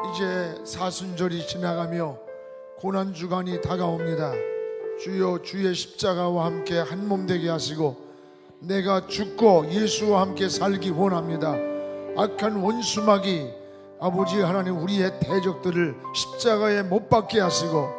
이제 사순절이 지나가며 고난주간이 다가옵니다. 주여, 주의 십자가와 함께 한 몸 되게 하시고 내가 죽고 예수와 함께 살기 원합니다. 악한 원수마귀 아버지 하나님, 우리의 대적들을 십자가에 못 박게 하시고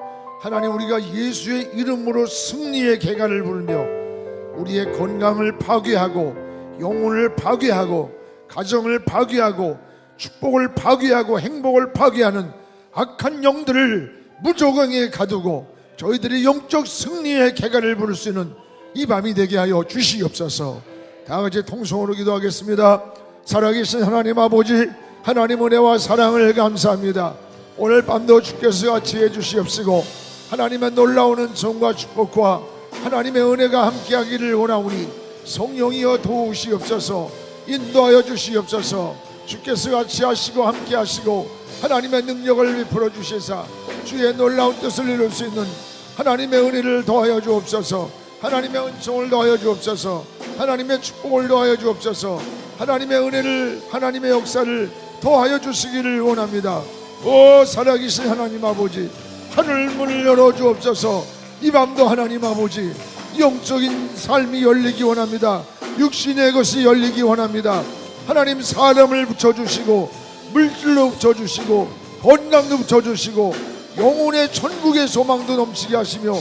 하나님, 우리가 예수의 이름으로 승리의 개가를 부르며 우리의 건강을 파괴하고 영혼을 파괴하고 가정을 파괴하고 축복을 파괴하고 행복을 파괴하는 악한 영들을 무조건에 가두고 저희들이 영적 승리의 개가를 부를 수 있는 이 밤이 되게 하여 주시옵소서. 다 같이 통성으로 기도하겠습니다. 살아계신 하나님 아버지, 하나님 은혜와 사랑을 감사합니다. 오늘 밤도 주께서 같이 해주시옵시고 하나님의 놀라운 은총과 축복과 하나님의 은혜가 함께하기를 원하오니 성령이여 도우시옵소서. 인도하여 주시옵소서. 주께서 같이 하시고 함께 하시고 하나님의 능력을 베풀어 주시사 주의 놀라운 뜻을 이룰 수 있는 하나님의 은혜를 더하여 주옵소서. 하나님의 은총을 더하여 주옵소서. 하나님의 축복을 더하여 주옵소서. 하나님의 은혜를, 하나님의 역사를 더하여 주시기를 원합니다. 오 살아계신 하나님 아버지, 하늘 문을 열어 주옵소서. 이 밤도 하나님 아버지, 영적인 삶이 열리기 원합니다. 육신의 것이 열리기 원합니다. 하나님, 사람을 붙여주시고 물질로 붙여주시고 건강도 붙여주시고 영혼의 천국의 소망도 넘치게 하시며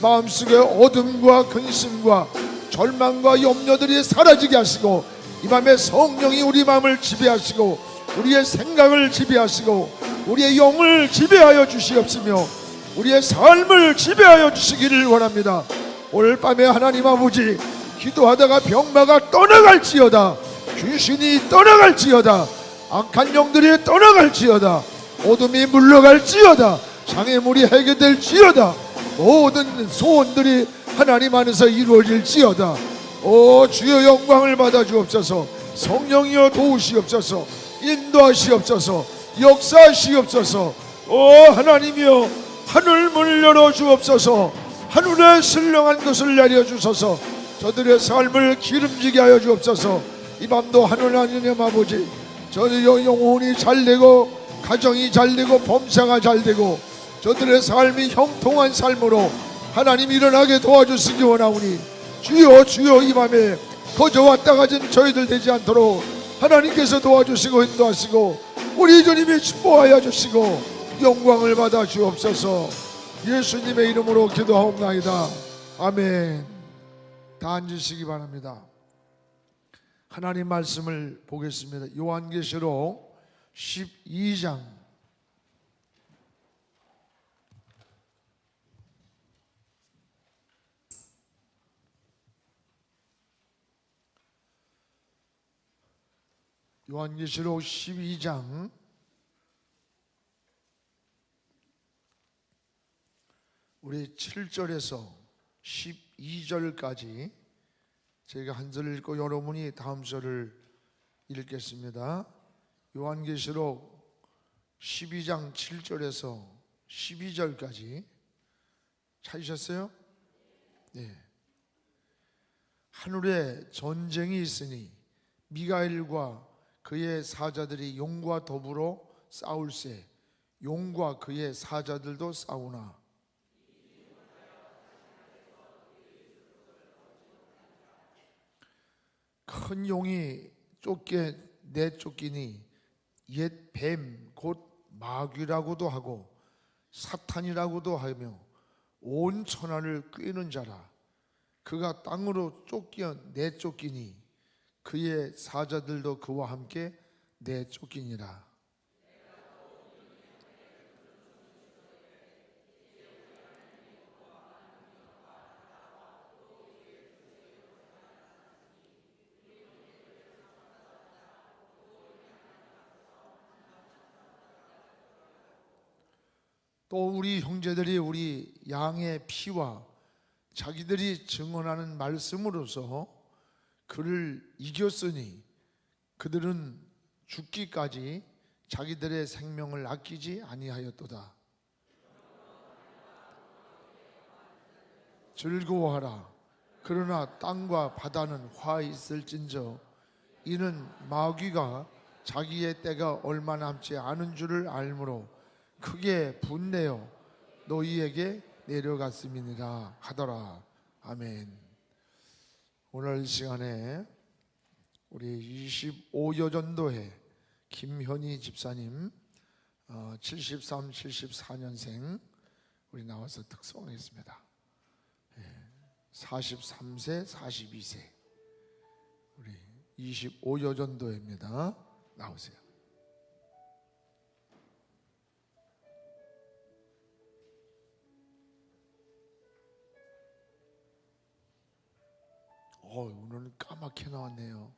마음속에 어둠과 근심과 절망과 염려들이 사라지게 하시고 이 밤에 성령이 우리 마음을 지배하시고 우리의 생각을 지배하시고 우리의 영을 지배하여 주시옵시며 우리의 삶을 지배하여 주시기를 원합니다. 오늘 밤에 하나님 아버지, 기도하다가 병마가 떠나갈지어다, 귀신이 떠나갈지어다, 악한 영들이 떠나갈지어다, 어둠이 물러갈지어다, 장애물이 해결될지어다, 모든 소원들이 하나님 안에서 이루어질지어다. 오 주여, 영광을 받아 주옵소서. 성령이여 도우시옵소서. 인도하시옵소서. 역사하시옵소서. 오 하나님이여, 하늘 문을 열어 주옵소서. 하늘에 신령한 것을 내려 주소서. 저들의 삶을 기름지게 하여 주옵소서. 이 밤도 하늘 하나님 아버지, 저들의 영혼이 잘되고 가정이 잘되고 범사가 잘되고 저들의 삶이 형통한 삶으로 하나님 일어나게 도와주시기 원하오니 주여, 주여, 이 밤에 거저 왔다 가진 저희들 되지 않도록 하나님께서 도와주시고 인도하시고 우리 주님이 축복하여 주시고 영광을 받아 주옵소서. 예수님의 이름으로 기도하옵나이다. 아멘. 다 앉으시기 바랍니다. 하나님 말씀을 보겠습니다. 요한계시록 12장 요한계시록 12장 우리 7절에서 12절까지 제가 한 절을 읽고 여러분이 다음 절을 읽겠습니다. 요한계시록 12장 7절에서 12절까지 찾으셨어요? 네. 하늘에 전쟁이 있으니 미가엘과 그의 사자들이 용과 더불어 싸울세. 용과 그의 사자들도 싸우나 큰 용이 내쫓기니 옛 뱀 곧 마귀라고도 하고 사탄이라고도 하며 온 천하를 꿰는 자라. 그가 땅으로 내쫓기니 그의 사자들도 그와 함께 내쫓기니라. 또 우리 형제들이 우리 양의 피와 자기들이 증언하는 말씀으로서 그를 이겼으니 그들은 죽기까지 자기들의 생명을 아끼지 아니하였도다. 즐거워하라. 그러나 땅과 바다는 화 있을진저 이는 마귀가 자기의 때가 얼마 남지 않은 줄을 알므로 크게 분내어 너희에게 내려갔음이니라 하더라. 아멘. 오늘 시간에 우리 25여 전도회 김현희 집사님 73, 74년생 우리 나와서 특송하겠습니다. 43세, 42세 우리 25여 전도회입니다. 나오세요. 오늘은 까맣게 나왔네요.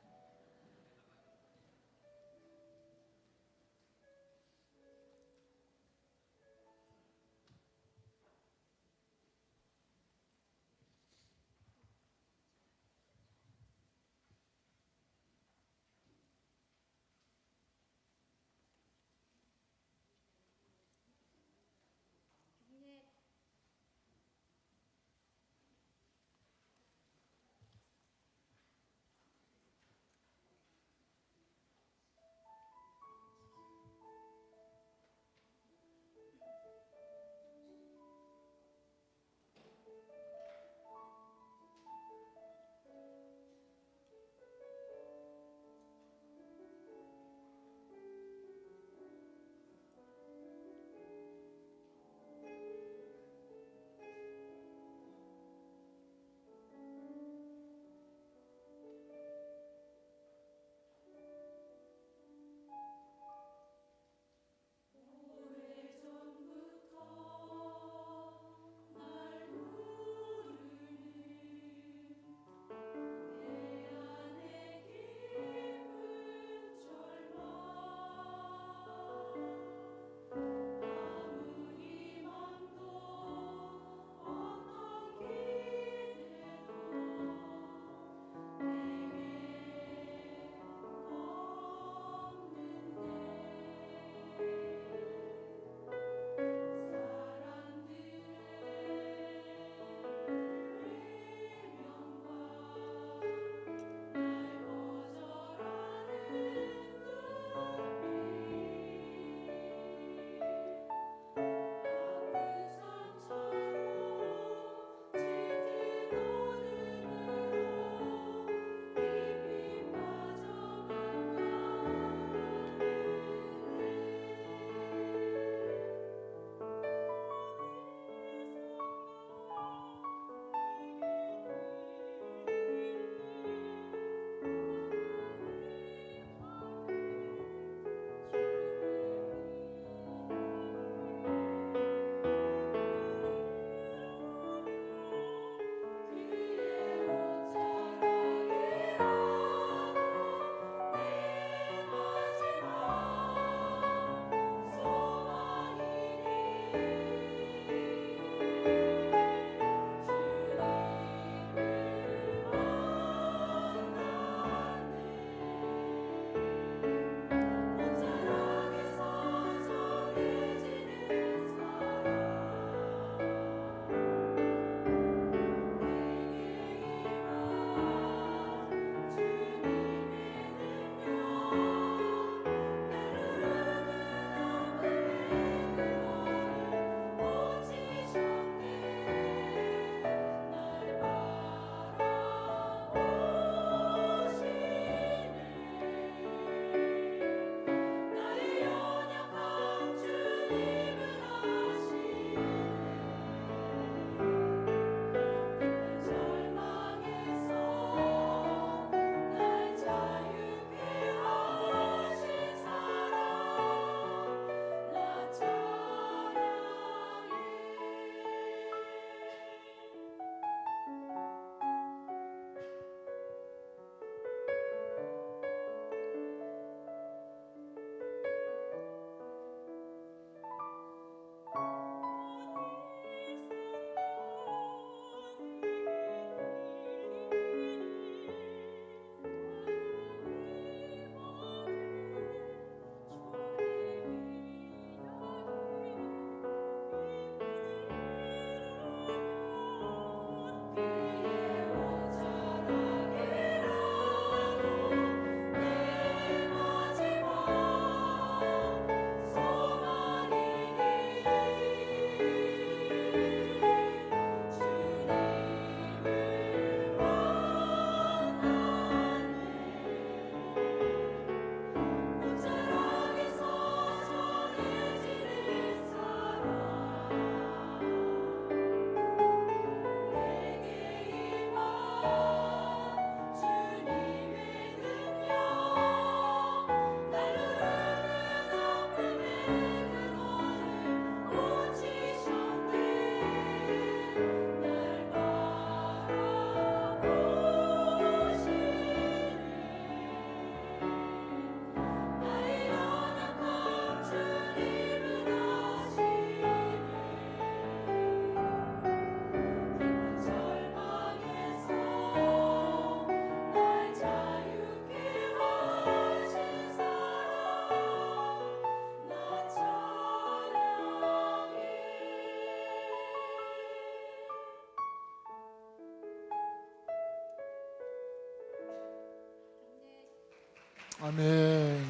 아멘.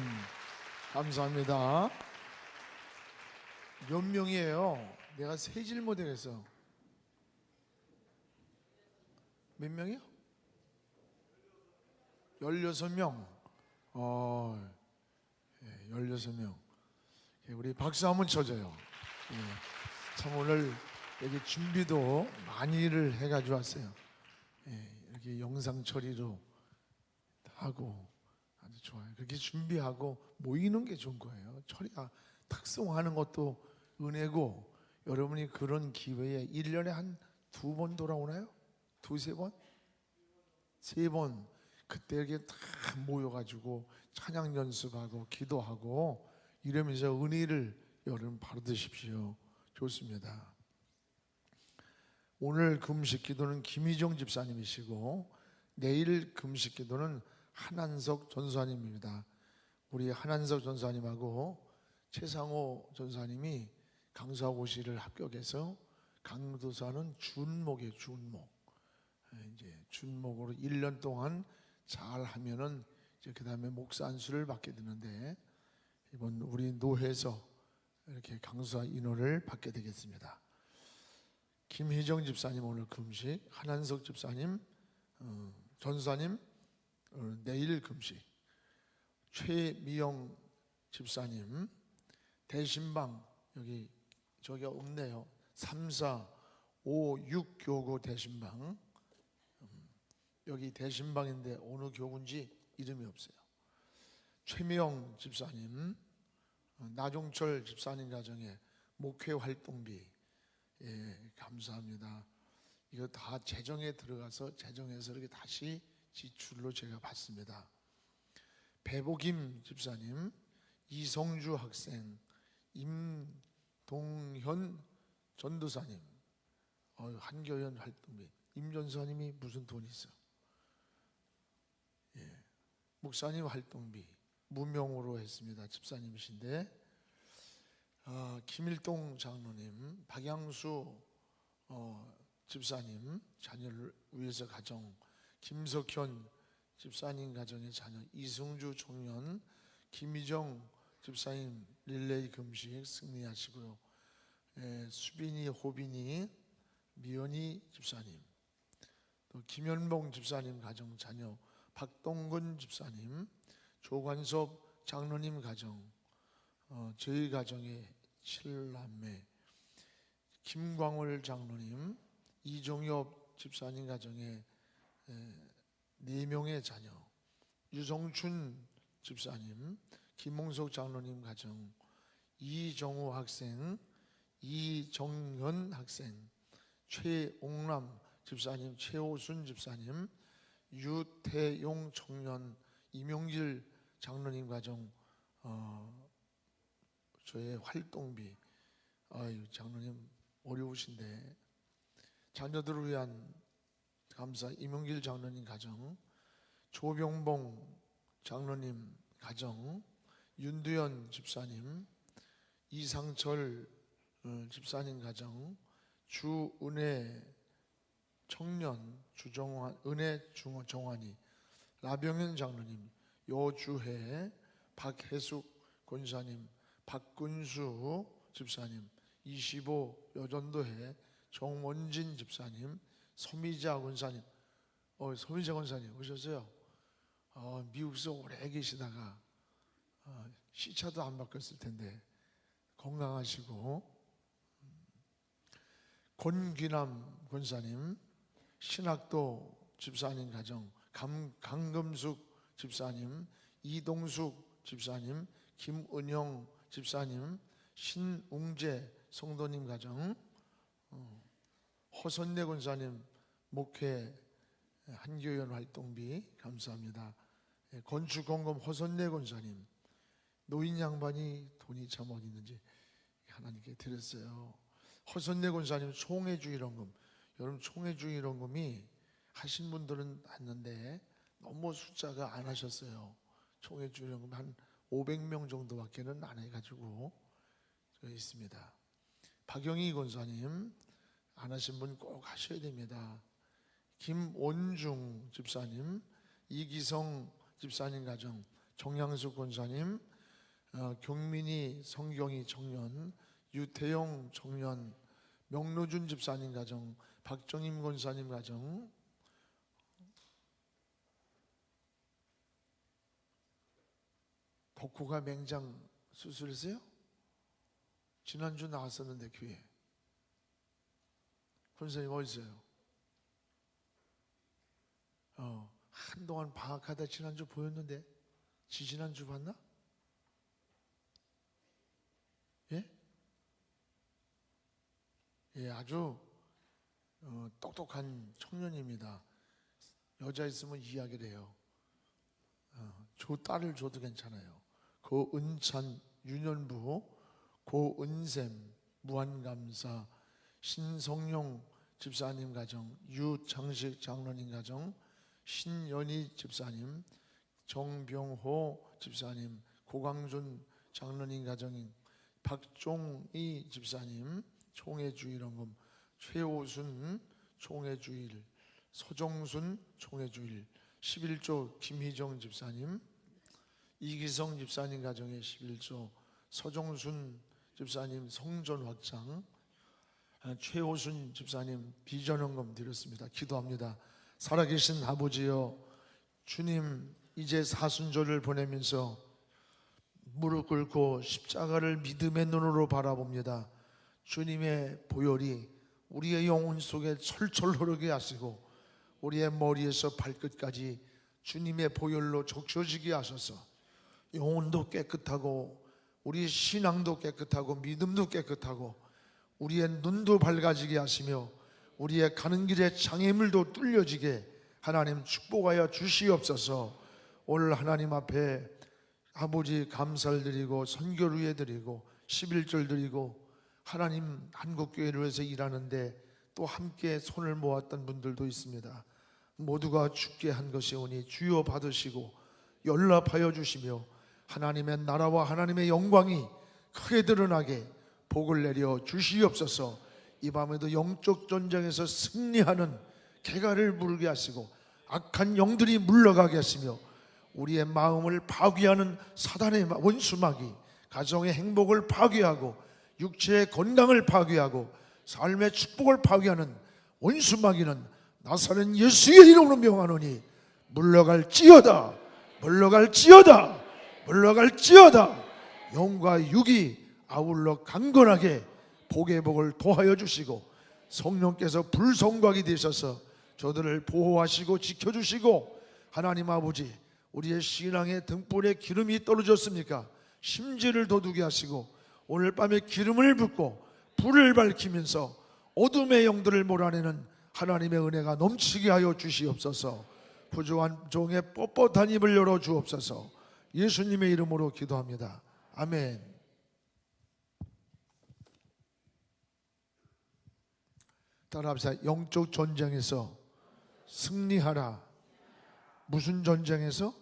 감사합니다. 몇 명이에요? 내가 세질 못하겠어. 몇 명이요? 16명. 16명. 우리 박수 한번 쳐줘요. 참 오늘 여기 준비도 많이를 해가지고 왔어요. 이렇게 영상 처리로 하고 아주 좋아요. 그렇게 준비하고 모이는 게 좋은 거예요. 처리가 특성하는 것도 은혜고, 여러분이 그런 기회에 1년에 한 2번 돌아오나요? 2-3번? 3번. 그때 이렇게 다 모여가지고 찬양 연습하고 기도하고 이러면서 은혜를 여러분 받으십시오. 좋습니다. 오늘 금식 기도는 김희정 집사님이시고, 내일 금식 기도는 한한석 전사님입니다. 우리 한한석 전사님하고 최상호 전사님이 강사고시를 합격해서 강도사는 준목이에요. 준목. 이제 준목으로 1년 동안 잘 하면은 이제 그 다음에 목사 안수를 받게 되는데, 이번 우리 노회에서 이렇게 강사 인호를 받게 되겠습니다. 김희정 집사님 오늘 금식, 한한석 집사님, 전사님 내일 금식, 최미영 집사님 대신방, 저기 없네요. 3, 4, 5, 6 교구 대신방. 여기 대신방인데 어느 교구인지 이름이 없어요. 최미영 집사님, 나종철 집사님 가정에 목회 활동비, 감사합니다. 이거 다 재정에 들어가서 재정에서 이렇게 다시 지출로 제가 받습니다. 배보김 집사님, 이성주 학생, 임동현 전도사님, 한교연 활동비. 임 전사님이 무슨 돈이 있어? 목사님 활동비 무명으로 했습니다. 집사님이신데, 김일동 장로님, 박양수 집사님 자녀를 위해서 가정, 김석현 집사님 가정의 자녀, 이승주 총련, 김희정 집사님 릴레이 금식 승리하시고요. 수빈이, 호빈이, 미연이 집사님, 또 김현봉 집사님 가정 자녀, 박동근 집사님, 조관섭 장로님 가정, 저희 가정의 7남매, 김광월 장로님, 이종엽 집사님 가정의 4명의 자녀, 유성춘 집사님, 김홍석 장로님 가정, 이정우 학생, 이정현 학생, 최옥남 집사님, 최호순 집사님, 유태용 청년, 이명길 장로님 가정, 저의 활동비. 장로님 어려우신데 자녀들을 위한 감사. 이명길 장로님 가정, 조병봉 장로님 가정, 윤두현 집사님, 이상철 집사님 가정, 주은혜 청년, 주정환, 은혜 정환이, 라병현 장로님, 여주혜, 박혜숙 권사님, 박근수 집사님, 25 여전도회, 정원진 집사님, 서미자 권사님. 서미자 권사님 오셨어요? 미국에서 오래 계시다가 시차도 안 바뀌었을 텐데 건강하시고, 권귀남 권사님, 신학도 집사님 가정, 강금숙 집사님, 이동숙 집사님, 김은영 집사님, 신웅재 성도님 가정, 허선내 권사님 목회 한교연 활동비 감사합니다. 건축공금 허선내 권사님, 노인 양반이 돈이 참 어디 있는지 하나님께 드렸어요. 허선내 권사님 총회주일원금, 여러분 총회주일원금이 하신 분들은 왔는데 너무 숫자가 안 하셨어요. 총회주일원금 한 500명 정도밖에는 안 해가지고 있습니다. 박영희 권사님 안 하신 분 꼭 하셔야 됩니다. 김원중 집사님, 이기성 집사님 가정, 정양숙 권사님, 경민이 성경이 청년, 유태영 청년, 명로준 집사님 가정, 박정임 권사님 가정, 덕후가 맹장 수술했어요? 지난주 나왔었는데 교회. 권사님 어디 있어요? 한동안 방학하다 지난주 보였는데 지지난주 봤나? 예? 예, 아주 똑똑한 청년입니다. 여자 있으면 이야기를 해요. 딸을 줘도 괜찮아요. 고은찬 유년부, 고은샘 무한감사, 신성용 집사님 가정, 유장식 장로님 가정, 신연희 집사님, 정병호 집사님, 고강준 장로님 가정, 박종희 집사님 총회주일원금, 최오순 총회주일, 서정순 총회주일, 11조 김희정 집사님, 이기성 집사님 가정의 11조, 서정순 집사님 성전 확장, 최호순 집사님 비전원금 드렸습니다. 기도합니다. 살아계신 아버지여, 주님 이제 사순절을 보내면서 무릎 꿇고 십자가를 믿음의 눈으로 바라봅니다. 주님의 보혈이 우리의 영혼 속에 철철 흐르게 하시고 우리의 머리에서 발끝까지 주님의 보혈로 적셔지게 하셔서 영혼도 깨끗하고 우리의 신앙도 깨끗하고 믿음도 깨끗하고 우리의 눈도 밝아지게 하시며 우리의 가는 길에 장애물도 뚫려지게 하나님 축복하여 주시옵소서. 오늘 하나님 앞에 아버지 감사를 드리고 선교를 위해 드리고 11절 드리고 하나님 한국교회를 위해서 일하는데 또 함께 손을 모았던 분들도 있습니다. 모두가 죽게 한 것이오니 주여 받으시고 연락하여 주시며 하나님의 나라와 하나님의 영광이 크게 드러나게 복을 내려 주시옵소서. 이 밤에도 영적 전쟁에서 승리하는 개가를 부르게 하시고 악한 영들이 물러가게 하시며 우리의 마음을 파괴하는 사단의 원수마귀 가정의 행복을 파괴하고 육체의 건강을 파괴하고 삶의 축복을 파괴하는 원수마귀는 나사렛 예수의 이름으로 명하노니 물러갈지어다, 물러갈지어다, 물러갈지어다. 영과 육이 아울러 강건하게 복의 복을 도하여 주시고 성령께서 불성곽이 되셔서 저들을 보호하시고 지켜주시고 하나님 아버지 우리의 신앙의 등불에 기름이 떨어졌습니까? 심지를 돋우게 하시고 오늘 밤에 기름을 붓고 불을 밝히면서 어둠의 영들을 몰아내는 하나님의 은혜가 넘치게 하여 주시옵소서. 부조한 종의 뻣뻣한 입을 열어 주옵소서. 예수님의 이름으로 기도합니다. 아멘. 따라합시다. 영적 전쟁에서 승리하라. 무슨 전쟁에서?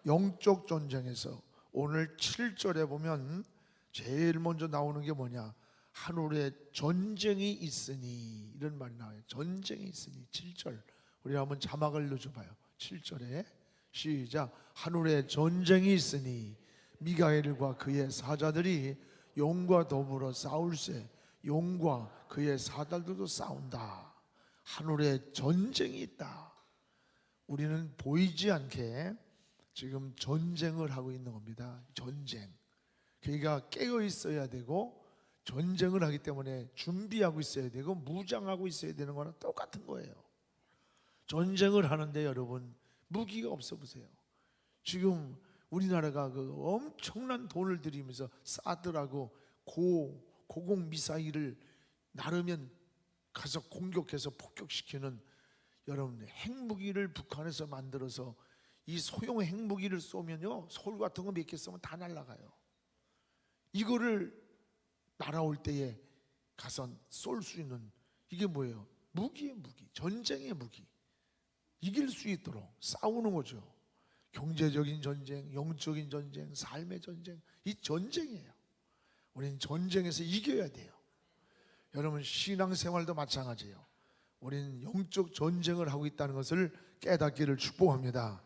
영적 전쟁에서. 오늘 7절에 보면 제일 먼저 나오는 게 뭐냐? 하늘에 전쟁이 있으니, 이런 말이 나와요. 전쟁이 있으니. 7절 우리 한번 자막을 넣어줘봐요. 7절에 시작. 하늘에 전쟁이 있으니 미가엘과 그의 사자들이 용과 더불어 싸울세. 용과 그의 사자들도 싸운다. 하늘에 전쟁이 있다. 우리는 보이지 않게 지금 전쟁을 하고 있는 겁니다. 전쟁. 그러니까 깨어 있어야 되고 전쟁을 하기 때문에 준비하고 있어야 되고 무장하고 있어야 되는 거랑 똑같은 거예요. 전쟁을 하는데 여러분 무기가 없어 보세요. 지금 우리나라가 그 엄청난 돈을 들이면서 사드라고 고공 미사일을 나르면 가서 공격해서 폭격시키는 여러분 핵무기를 북한에서 만들어서 이 소형 핵무기를 쏘면요 서울 같은 거 몇 개 쏘면 다 날아가요. 이거를 날아올 때에 가서 쏠 수 있는 이게 뭐예요? 무기의 무기, 전쟁의 무기. 이길 수 있도록 싸우는 거죠. 경제적인 전쟁, 영적인 전쟁, 삶의 전쟁, 이 전쟁이에요. 우리는 전쟁에서 이겨야 돼요. 여러분 신앙생활도 마찬가지예요. 우리는 영적 전쟁을 하고 있다는 것을 깨닫기를 축복합니다.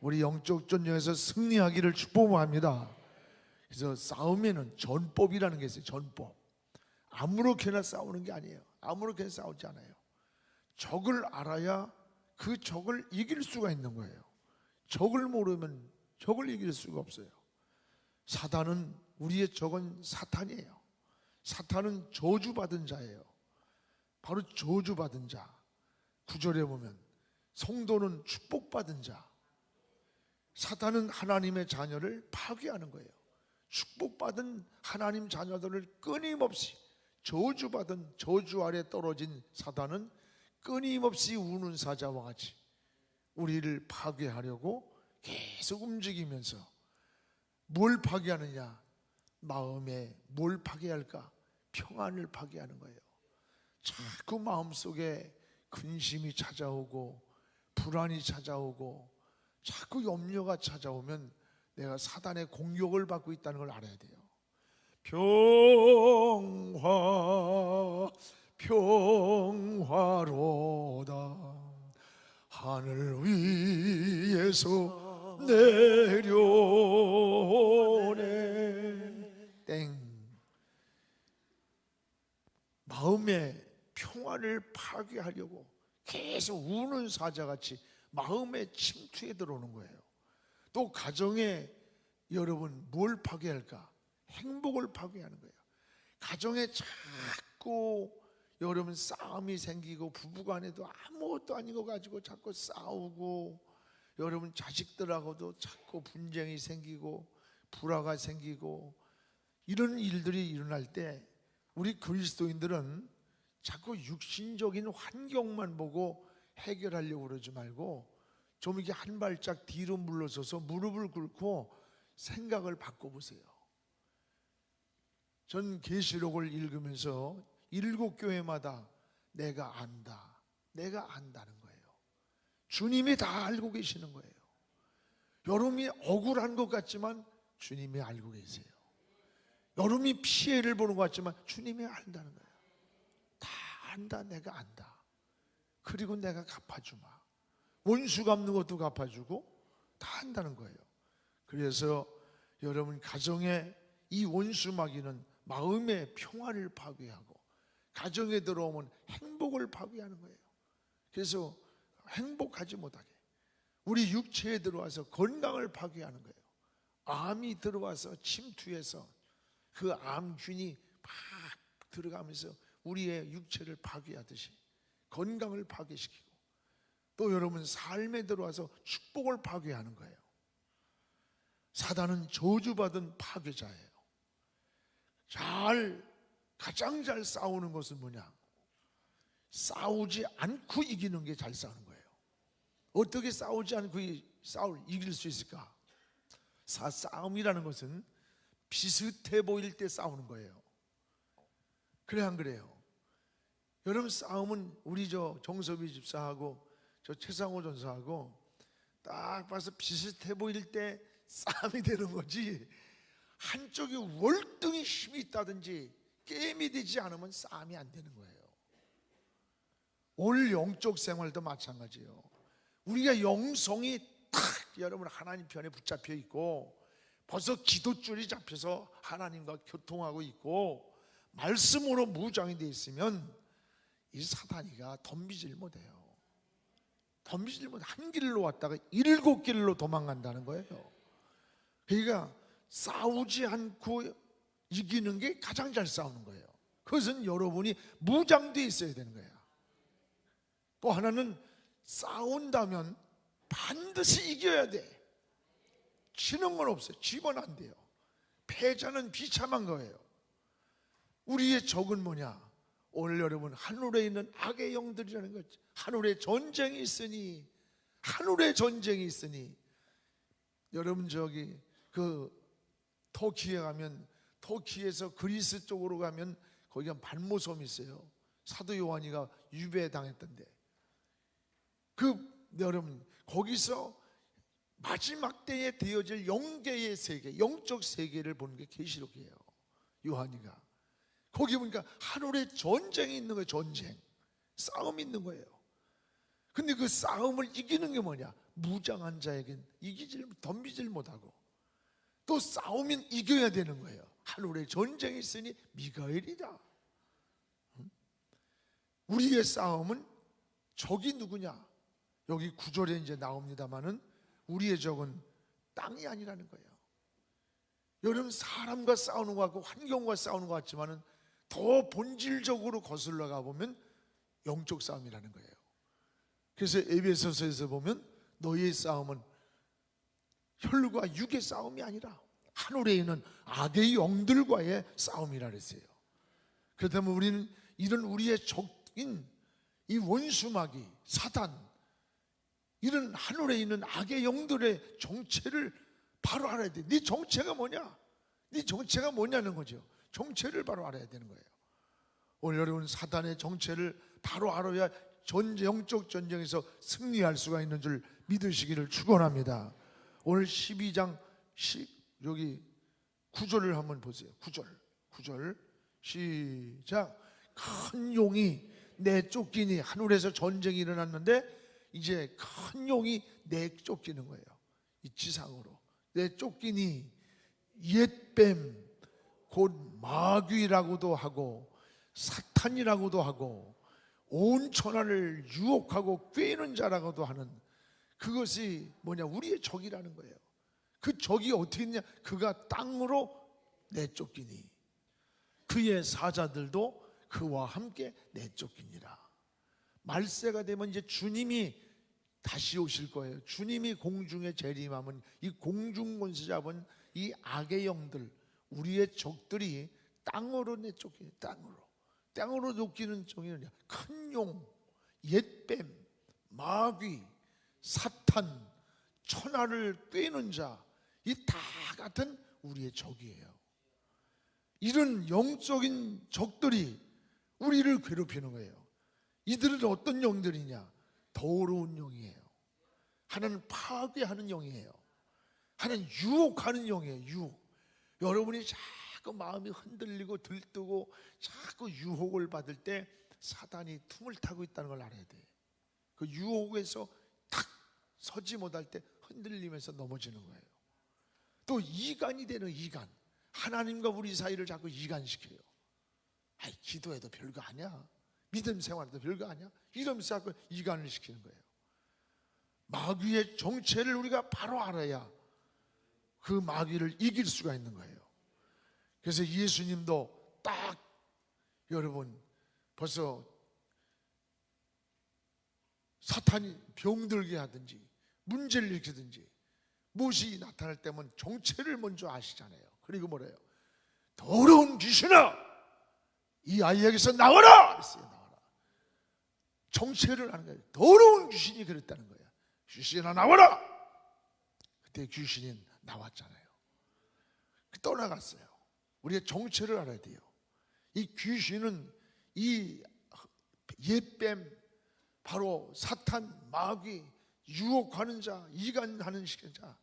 우리 영적 전쟁에서 승리하기를 축복합니다. 그래서 싸움에는 전법이라는 게 있어요. 전법. 아무렇게나 싸우는 게 아니에요. 아무렇게나 싸우지 않아요. 적을 알아야 그 적을 이길 수가 있는 거예요. 적을 모르면 적을 이길 수가 없어요. 사단은 우리의 적은 사탄이에요. 사탄은 저주받은 자예요. 바로 저주받은 자. 9절에 보면 성도는 축복받은 자. 사탄은 하나님의 자녀를 파괴하는 거예요. 축복받은 하나님 자녀들을 끊임없이 저주받은 저주 아래 떨어진 사단은 끊임없이 우는 사자와 같이 우리를 파괴하려고 계속 움직이면서 뭘 파괴하느냐? 마음에 뭘 파괴할까? 평안을 파괴하는 거예요. 자꾸 마음속에 근심이 찾아오고 불안이 찾아오고 자꾸 염려가 찾아오면 내가 사단의 공격을 받고 있다는 걸 알아야 돼요. 평화로다 하늘 위에서 내려오네. 땡. 마음의 평화를 파괴하려고 계속 우는 사자같이 마음에 침투해 들어오는 거예요. 또 가정에 여러분 뭘 파괴할까? 행복을 파괴하는 거예요. 가정에 자꾸 여러분 싸움이 생기고 부부간에도 아무것도 아닌 거 가지고 자꾸 싸우고 여러분 자식들하고도 자꾸 분쟁이 생기고 불화가 생기고 이런 일들이 일어날 때 우리 그리스도인들은 자꾸 육신적인 환경만 보고 해결하려고 그러지 말고 좀 이렇게 한 발짝 뒤로 물러서서 무릎을 꿇고 생각을 바꿔보세요. 전 계시록을 읽으면서 7교회마다 내가 안다, 내가 안다는 거예요. 주님이 다 알고 계시는 거예요. 여러분이 억울한 것 같지만 주님이 알고 계세요. 여러분이 피해를 보는 것 같지만 주님이 안다는 거예요. 다 안다, 내가 안다. 그리고 내가 갚아주마. 원수 갚는 것도 갚아주고 다 한다는 거예요. 그래서 여러분 가정에 이 원수 마귀는 마음의 평화를 파괴하고 가정에 들어오면 행복을 파괴하는 거예요. 그래서 행복하지 못하게 우리 육체에 들어와서 건강을 파괴하는 거예요. 암이 들어와서 침투해서 그 암균이 막 들어가면서 우리의 육체를 파괴하듯이 건강을 파괴시키고 또 여러분 삶에 들어와서 축복을 파괴하는 거예요. 사단은 저주받은 파괴자예요. 가장 잘 싸우는 것은 뭐냐? 싸우지 않고 이기는 게 잘 싸우는 거예요. 어떻게 싸우지 않고 이길 수 있을까? 싸움이라는 것은 비슷해 보일 때 싸우는 거예요. 그래 안 그래요? 여러분 싸움은 우리 정섭이 집사하고 최상호 전사하고 딱 봐서 비슷해 보일 때 싸움이 되는 거지, 한쪽이 월등히 힘이 있다든지 게임이 되지 않으면 싸움이 안 되는 거예요. 오늘 영적 생활도 마찬가지예요. 우리가 영성이 탁 여러분 하나님 편에 붙잡혀 있고 벌써 기도줄이 잡혀서 하나님과 교통하고 있고 말씀으로 무장이 되어 있으면 이 사단이가 덤비질 못해요. 덤비질 못해. 한 길로 왔다가 7길로 도망간다는 거예요. 그러니까 싸우지 않고 이기는 게 가장 잘 싸우는 거예요. 그것은 여러분이 무장되어 있어야 되는 거예요. 또 하나는 싸운다면 반드시 이겨야 돼. 지는 건 없어요. 지면 안 돼요. 패자는 비참한 거예요. 우리의 적은 뭐냐? 오늘 여러분, 하늘에 있는 악의 영들이라는 거죠. 하늘에 전쟁이 있으니, 하늘에 전쟁이 있으니. 여러분 저기 그 터키에 가면, 터키에서 그리스 쪽으로 가면 거기가 반모섬이 있어요. 사도 요한이가 유배당했던데, 여러분 거기서 마지막 때에 되어질 영계의 세계, 영적 세계를 보는 게 계시록이에요. 요한이가 거기 보니까 하늘에 전쟁이 있는 거예요. 전쟁, 싸움이 있는 거예요. 근데 그 싸움을 이기는 게 뭐냐? 무장한 자에겐 덤비질 못하고, 또 싸우면 이겨야 되는 거예요. 하늘에 전쟁이 있으니 미가엘이다. 우리의 싸움은 적이 누구냐? 여기 9절에 이제 나옵니다만은 우리의 적은 땅이 아니라는 거예요. 여러분, 사람과 싸우는 것 같고 환경과 싸우는 것 같지만은 더 본질적으로 거슬러 가보면 영적 싸움이라는 거예요. 그래서 에베소서에서 보면 너희의 싸움은 혈과 육의 싸움이 아니라 하늘에 있는 악의 영들과의 싸움이라 그랬어요. 그렇다면 우리는 이런 우리의 적인 이 원수마귀 사단, 이런 하늘에 있는 악의 영들의 정체를 바로 알아야 돼. 네 정체가 뭐냐? 네 정체가 뭐냐는 거죠. 정체를 바로 알아야 되는 거예요. 오늘 여러분, 사단의 정체를 바로 알아야 영적 전쟁에서 승리할 수가 있는 줄 믿으시기를 축원합니다. 오늘 12장 여기 9절을 한번 보세요. 9절 시작. 큰 용이 내쫓기니, 하늘에서 전쟁이 일어났는데 이제 큰 용이 내쫓기는 거예요. 이 지상으로 내쫓기니, 옛뱀 곧 마귀라고도 하고 사탄이라고도 하고 온 천하를 유혹하고 꾀는 자라고도 하는, 그것이 뭐냐? 우리의 적이라는 거예요. 그 적이 어떻게 있냐? 그가 땅으로 내쫓기니 그의 사자들도 그와 함께 내쫓기니라. 말세가 되면 이제 주님이 다시 오실 거예요. 주님이 공중에 재림하면 이 공중 권세 잡은 이 악의 영들, 우리의 적들이 땅으로 내쫓기니, 땅으로 쫓기는 종이 큰 용, 옛뱀, 마귀, 사탄, 천하를 꿰는 자, 이 다 같은 우리의 적이에요. 이런 영적인 적들이 우리를 괴롭히는 거예요. 이들은 어떤 영들이냐? 더러운 영이에요. 하나는 파괴하는 영이에요. 하나는 유혹하는 영이에요. 유혹. 여러분이 자꾸 마음이 흔들리고 들뜨고 자꾸 유혹을 받을 때 사단이 tum을 타고 있다는 걸 알아야 돼. 그 유혹에서 탁 서지 못할 때 흔들리면서 넘어지는 거예요. 또 이간이 되는 이간, 하나님과 우리 사이를 자꾸 이간시켜요. 아이, 기도해도 별거 아니야, 믿음 생활도 별거 아니야, 이러면서 자꾸 이간을 시키는 거예요. 마귀의 정체를 우리가 바로 알아야 그 마귀를 이길 수가 있는 거예요. 그래서 예수님도 딱, 여러분 벌써 사탄이 병들게 하든지 문제를 일으키든지 무엇이 나타날 때면 정체를 먼저 아시잖아요. 그리고 뭐래요? 더러운 귀신아, 이 아이에게서 나와라! 그랬어요. 나와라. 정체를 아는 거예요. 더러운 귀신이 그랬다는 거예요. 귀신아 나와라! 그때 귀신이 나왔잖아요. 떠나갔어요. 우리의 정체를 알아야 돼요. 이 귀신은 이 옛뱀, 바로 사탄, 마귀, 유혹하는 자, 이간하는 자,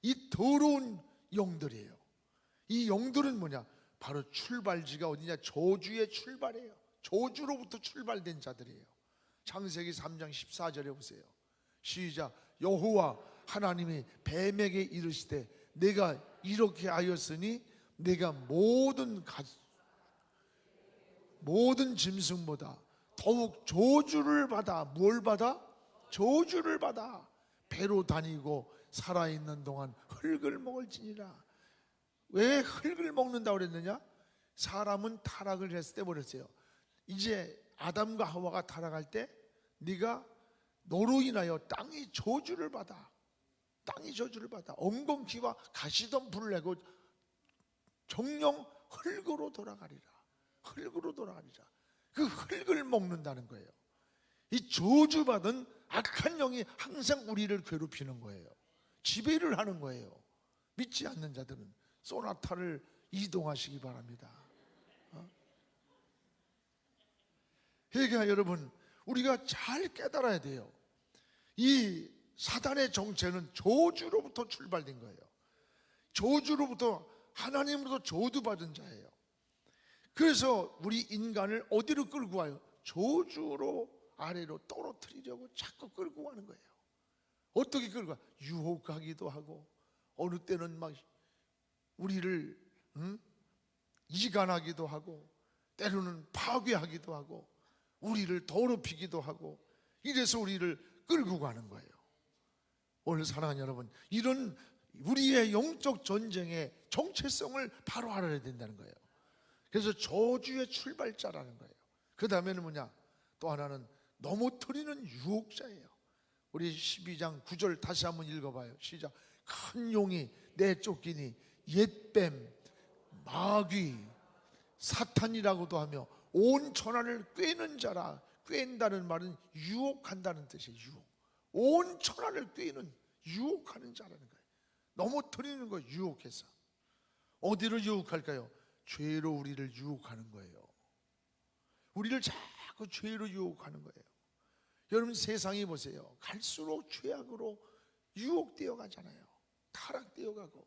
이 더러운 영들이에요. 이 영들은 뭐냐? 바로 출발지가 어디냐? 저주의 출발이에요. 저주로부터 출발된 자들이에요. 창세기 3장 14절에 보세요. 시작. 여호와 하나님이 뱀에게 이르시되 내가 이렇게 하였으니 내가 모든 짐승보다 더욱 저주를 받아. 뭘 받아? 저주를 받아. 배로 다니고 살아있는 동안 흙을 먹을지니라. 왜 흙을 먹는다고 그랬느냐? 사람은 타락을 했을 때 버렸어요. 이제 아담과 하와가 타락할 때 네가 너로 인하여 땅이 저주를 받아. 땅이 저주를 받아. 엉겅퀴와 가시덤불을 내고 정령 흙으로 돌아가리라. 흙으로 돌아가자. 그 흙을 먹는다는 거예요. 이 저주받은 악한 영이 항상 우리를 괴롭히는 거예요. 지배를 하는 거예요. 믿지 않는 자들은 소나타를 이동하시기 바랍니다. 그러니까 여러분, 우리가 잘 깨달아야 돼요. 이 사단의 정체는 저주로부터 출발된 거예요. 저주로부터, 하나님으로부터 저주받은 자예요. 그래서 우리 인간을 어디로 끌고 와요? 저주로 아래로 떨어뜨리려고 자꾸 끌고 가는 거예요. 어떻게 끌고 가? 유혹하기도 하고, 어느 때는 막 우리를 이간하기도 하고, 때로는 파괴하기도 하고, 우리를 더럽히기도 하고, 이래서 우리를 끌고 가는 거예요. 오늘 사랑하는 여러분, 이런 우리의 영적 전쟁의 정체성을 바로 알아야 된다는 거예요. 그래서 저주의 출발자라는 거예요. 그 다음에는 뭐냐? 또 하나는 넘어뜨리는 유혹자예요. 우리 12장 9절 다시 한번 읽어봐요. 시작. 큰 용이 내쫓기니 옛뱀, 마귀, 사탄이라고도 하며 온 천하를 꿰는 자라. 꿰는다는 말은 유혹한다는 뜻이에요. 유혹. 온 천하를 꿰는, 유혹하는 자라는 거예요. 넘어뜨리는 거예요. 유혹해서. 어디로 유혹할까요? 죄로 우리를 유혹하는 거예요. 우리를 자꾸 죄로 유혹하는 거예요. 여러분, 세상이 보세요. 갈수록 죄악으로 유혹되어 가잖아요. 타락되어 가고,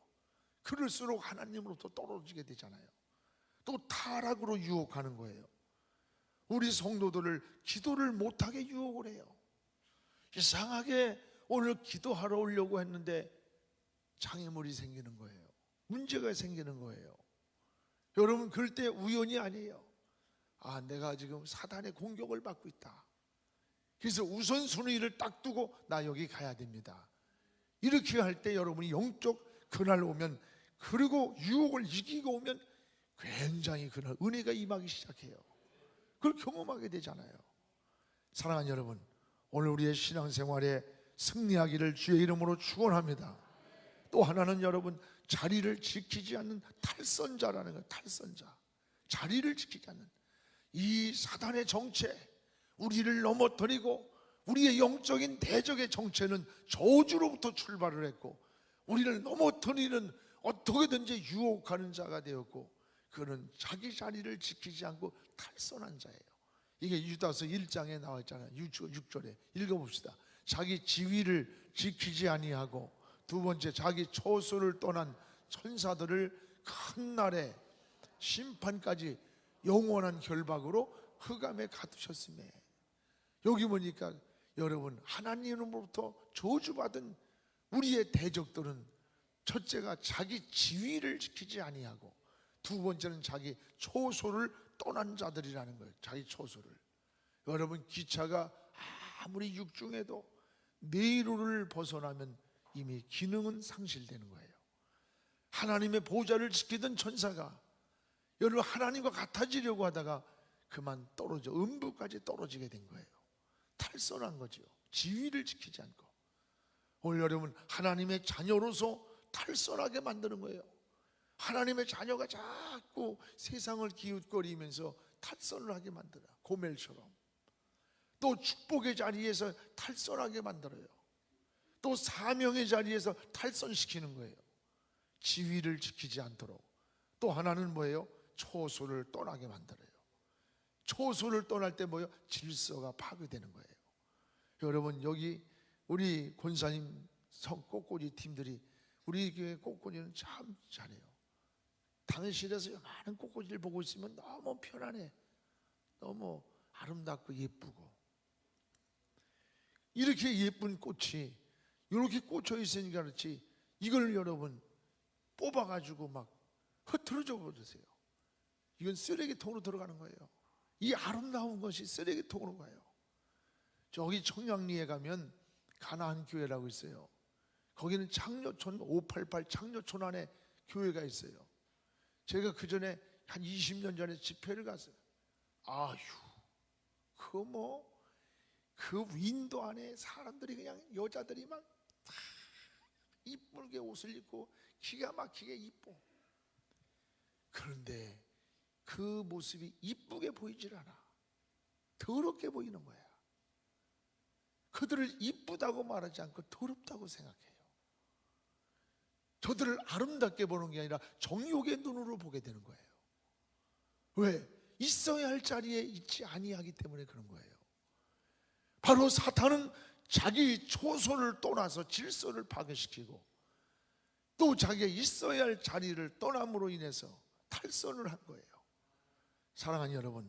그럴수록 하나님으로부터 떨어지게 되잖아요. 또 타락으로 유혹하는 거예요. 우리 성도들을 기도를 못하게 유혹을 해요. 이상하게 오늘 기도하러 오려고 했는데 장애물이 생기는 거예요. 문제가 생기는 거예요. 여러분, 그럴 때 우연이 아니에요. 아, 내가 지금 사단의 공격을 받고 있다. 그래서 우선순위를 딱 두고 나 여기 가야 됩니다. 이렇게 할 때 여러분이 영적 그날 오면, 그리고 유혹을 이기고 오면 굉장히 그날 은혜가 임하기 시작해요. 그걸 경험하게 되잖아요. 사랑하는 여러분, 오늘 우리의 신앙생활에 승리하기를 주의 이름으로 축원합니다. 또 하나는 여러분, 자리를 지키지 않는 탈선자라는 거예요. 탈선자. 자리를 지키지 않는 이 사단의 정체, 우리를 넘어뜨리고, 우리의 영적인 대적의 정체는 저주로부터 출발을 했고, 우리를 넘어뜨리는 어떻게든지 유혹하는 자가 되었고, 그는 자기 자리를 지키지 않고 탈선한 자예요. 이게 유다서 1장에 나와 있잖아요. 6절에 읽어봅시다. 자기 지위를 지키지 아니하고, 두 번째, 자기 처소를 떠난 천사들을 큰 날에 심판까지 영원한 결박으로 흑암에 가두셨으며. 여기 보니까 여러분, 하나님으로부터 저주받은 우리의 대적들은 첫째가 자기 지위를 지키지 아니하고, 두 번째는 자기 처소를 떠난 자들이라는 거예요. 자기 처소를. 여러분, 기차가 아무리 육중해도 내로를 벗어나면 이미 기능은 상실되는 거예요. 하나님의 보좌를 지키던 천사가 여러분 하나님과 같아지려고 하다가 그만 떨어져, 음부까지 떨어지게 된 거예요. 탈선한 거죠. 지위를 지키지 않고. 오늘 여러분, 하나님의 자녀로서 탈선하게 만드는 거예요. 하나님의 자녀가 자꾸 세상을 기웃거리면서 탈선을 하게 만들어요. 고멜처럼. 또 축복의 자리에서 탈선하게 만들어요. 또 사명의 자리에서 탈선시키는 거예요. 지위를 지키지 않도록. 또 하나는 뭐예요? 처소를 떠나게 만들어요. 처소를 떠날 때 뭐예요? 질서가 파괴되는 거예요. 여러분, 여기 우리 권사님 꽃꽂이 팀들이, 우리 교회 꽃꽂이는 참 잘해요. 당실에서 많은 꽃꽂이를 보고 있으면 너무 편안해. 너무 아름답고 예쁘고. 이렇게 예쁜 꽃이 이렇게 꽂혀 있으니까 그렇지, 이걸 여러분 뽑아가지고 막 흐트러져 버리세요. 이건 쓰레기통으로 들어가는 거예요. 이 아름다운 것이 쓰레기통으로 가요. 저기 청량리에 가면 가나안 교회라고 있어요. 거기는 창녀촌 588 창녀촌 안에 교회가 있어요. 제가 그 전에 한 20년 전에 집회를 갔어요. 아휴, 그 윈도 안에 사람들이 그냥 여자들이 막 이쁘게 옷을 입고 기가 막히게 이뻐. 그런데 그 모습이 이쁘게 보이질 않아. 더럽게 보이는 거야. 그들을 이쁘다고 말하지 않고 더럽다고 생각해요. 저들을 아름답게 보는 게 아니라 정욕의 눈으로 보게 되는 거예요. 왜? 있어야 할 자리에 있지 아니하기 때문에 그런 거예요. 바로 사탄은 자기 초소를 떠나서 질서를 파괴시키고 또 자기가 있어야 할 자리를 떠남으로 인해서 탈선을 한 거예요. 사랑하는 여러분,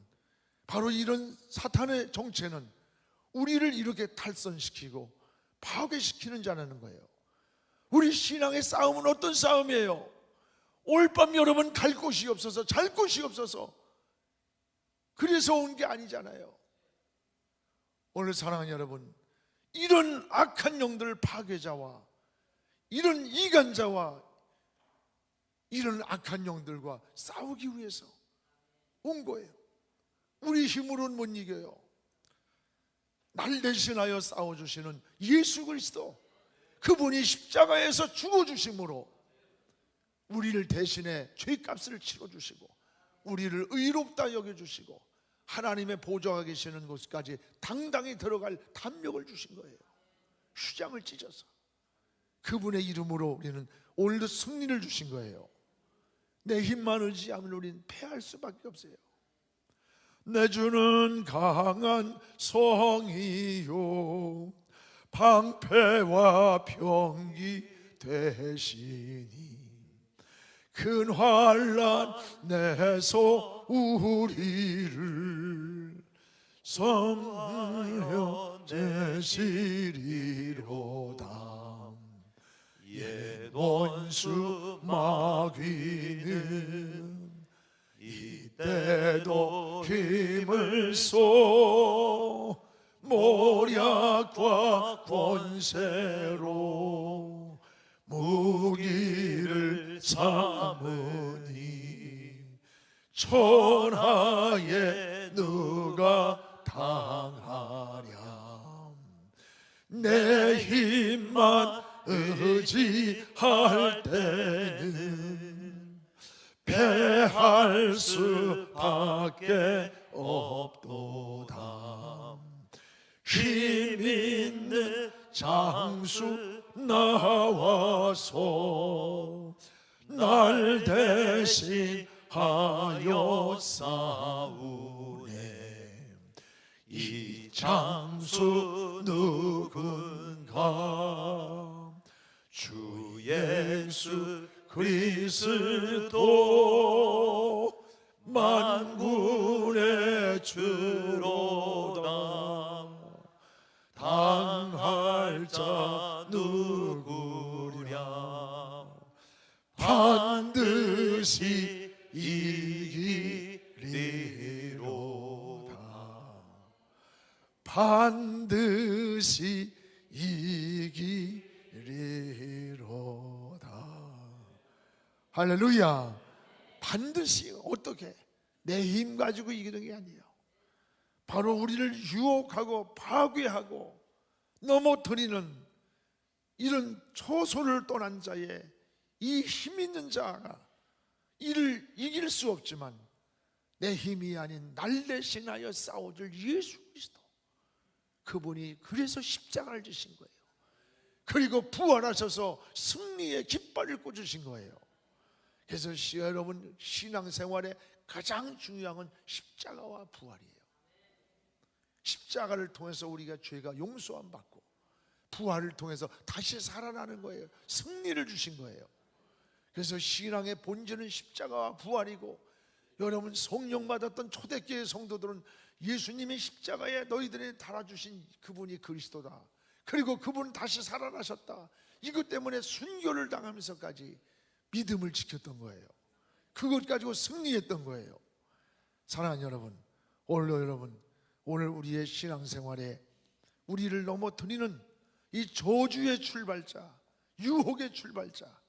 바로 이런 사탄의 정체는 우리를 이렇게 탈선시키고 파괴시키는 자라는 거예요. 우리 신앙의 싸움은 어떤 싸움이에요? 오늘 밤 여러분 갈 곳이 없어서, 잘 곳이 없어서 그래서 온 게 아니잖아요. 오늘 사랑하는 여러분, 이런 악한 영들 파괴자와 이런 이간자와 이런 악한 영들과 싸우기 위해서 온 거예요. 우리 힘으로는 못 이겨요. 날 대신하여 싸워주시는 예수 그리스도, 그분이 십자가에서 죽어주심으로 우리를 대신해 죄값을 치러주시고 우리를 의롭다 여겨주시고 하나님의 보좌가 계시는 곳까지 당당히 들어갈 담력을 주신 거예요. 휴장을 찢어서 그분의 이름으로 우리는 오늘도 승리를 주신 거예요. 내 힘만 의지하면 우리는 패할 수밖에 없어요. 내 주는 강한 성이요 방패와 병기 되시니 큰 환난 내서 우리를 섬겨내시리로다. 옛 원수 마귀는 이때도 힘을 쏟 모략과 권세로 무기를 삼으니 천하에 누가 당하랴. 내 힘만 의지할 때는 패할 수밖에 없도다. 힘 있는 장수 나와서 날 대신하여 싸우네. 이 장수 누군가? 주 예수 그리스도 만군의 주로다. 당할 자 누구랴? 반드시 이기리로다. 반드시 이기리로다. 할렐루야. 반드시. 어떻게? 내 힘 가지고 이기는 게 아니에요. 바로 우리를 유혹하고 파괴하고 넘어뜨리는 이런 초소를 떠난 자의 이 힘 있는 자가 이를 이길 수 없지만 내 힘이 아닌 날 대신하여 싸워줄 예수 그리스도, 그분이 그래서 십자가를 지신 거예요. 그리고 부활하셔서 승리의 깃발을 꽂으신 거예요. 그래서 여러분 신앙생활에 가장 중요한 건 십자가와 부활이에요. 십자가를 통해서 우리가 죄가 용서함 받고 부활을 통해서 다시 살아나는 거예요. 승리를 주신 거예요. 그래서 신앙의 본질은 십자가와 부활이고, 여러분 성령 받았던 초대교회 성도들은 예수님이 십자가에 너희들이 달아주신 그분이 그리스도다, 그리고 그분은 다시 살아나셨다, 이것 때문에 순교를 당하면서까지 믿음을 지켰던 거예요. 그것 가지고 승리했던 거예요. 사랑하는 여러분, 오늘 우리의 신앙생활에 우리를 넘어뜨리는 이 저주의 출발자, 유혹의 출발자,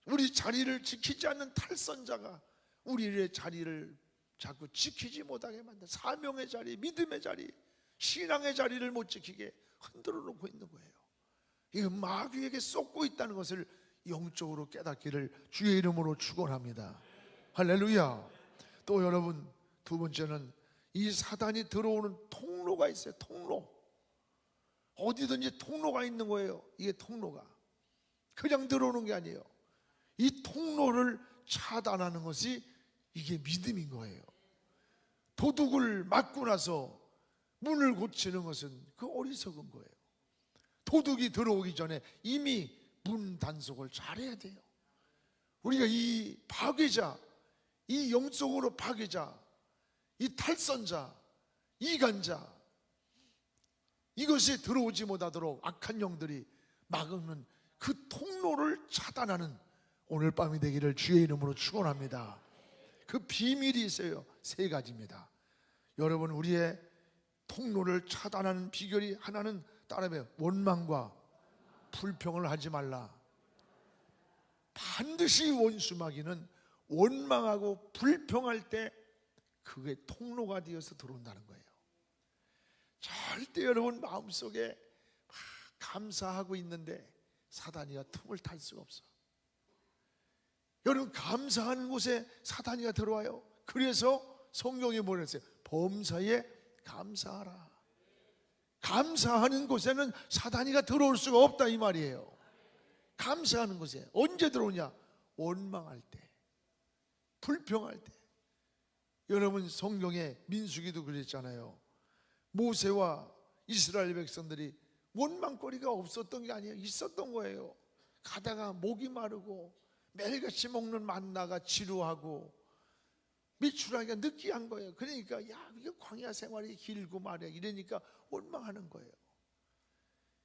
우리 자리를 지키지 않는 탈선자가 우리의 자리를 자꾸 지키지 못하게 만든, 사명의 자리, 믿음의 자리, 신앙의 자리를 못 지키게 흔들어 놓고 있는 거예요. 이거 마귀에게 쏟고 있다는 것을 영적으로 깨닫기를 주의 이름으로 축원합니다. 할렐루야. 또 여러분, 두 번째는 이 사단이 들어오는 통로가 있어요. 통로. 어디든지 통로가 있는 거예요. 이게 통로가 그냥 들어오는 게 아니에요. 이 통로를 차단하는 것이 이게 믿음인 거예요. 도둑을 맞고 나서 문을 고치는 것은 그 어리석은 거예요. 도둑이 들어오기 전에 이미 문 단속을 잘해야 돼요. 우리가 이 파괴자, 이 영적으로 파괴자, 이 탈선자, 이간자, 이것이 들어오지 못하도록 악한 영들이 막는 그 통로를 차단하는 오늘 밤이 되기를 주의 이름으로 축원합니다. 그 비밀이 있어요. 세 가지입니다. 여러분, 우리의 통로를 차단하는 비결이 하나는 따라해요. 원망과 불평을 하지 말라. 반드시 원수마귀는 원망하고 불평할 때 그게 통로가 되어서 들어온다는 거예요. 절대 여러분 마음속에 막 감사하고 있는데 사단이가 틈을 탈 수가 없어. 여러분, 감사하는 곳에 사단이가 들어와요. 그래서 성경이 뭐라 했어요? 범사에 감사하라. 감사하는 곳에는 사단이가 들어올 수가 없다, 이 말이에요. 감사하는 곳에 언제 들어오냐? 원망할 때, 불평할 때. 여러분, 성경에 민수기도 그랬잖아요. 모세와 이스라엘 백성들이 원망거리가 없었던 게 아니에요. 있었던 거예요. 가다가 목이 마르고 매일같이 먹는 만나가 지루하고 미추라기가 느끼한 거예요. 그러니까 야, 이게 광야 생활이 길고 말이야 이러니까 원망하는 거예요.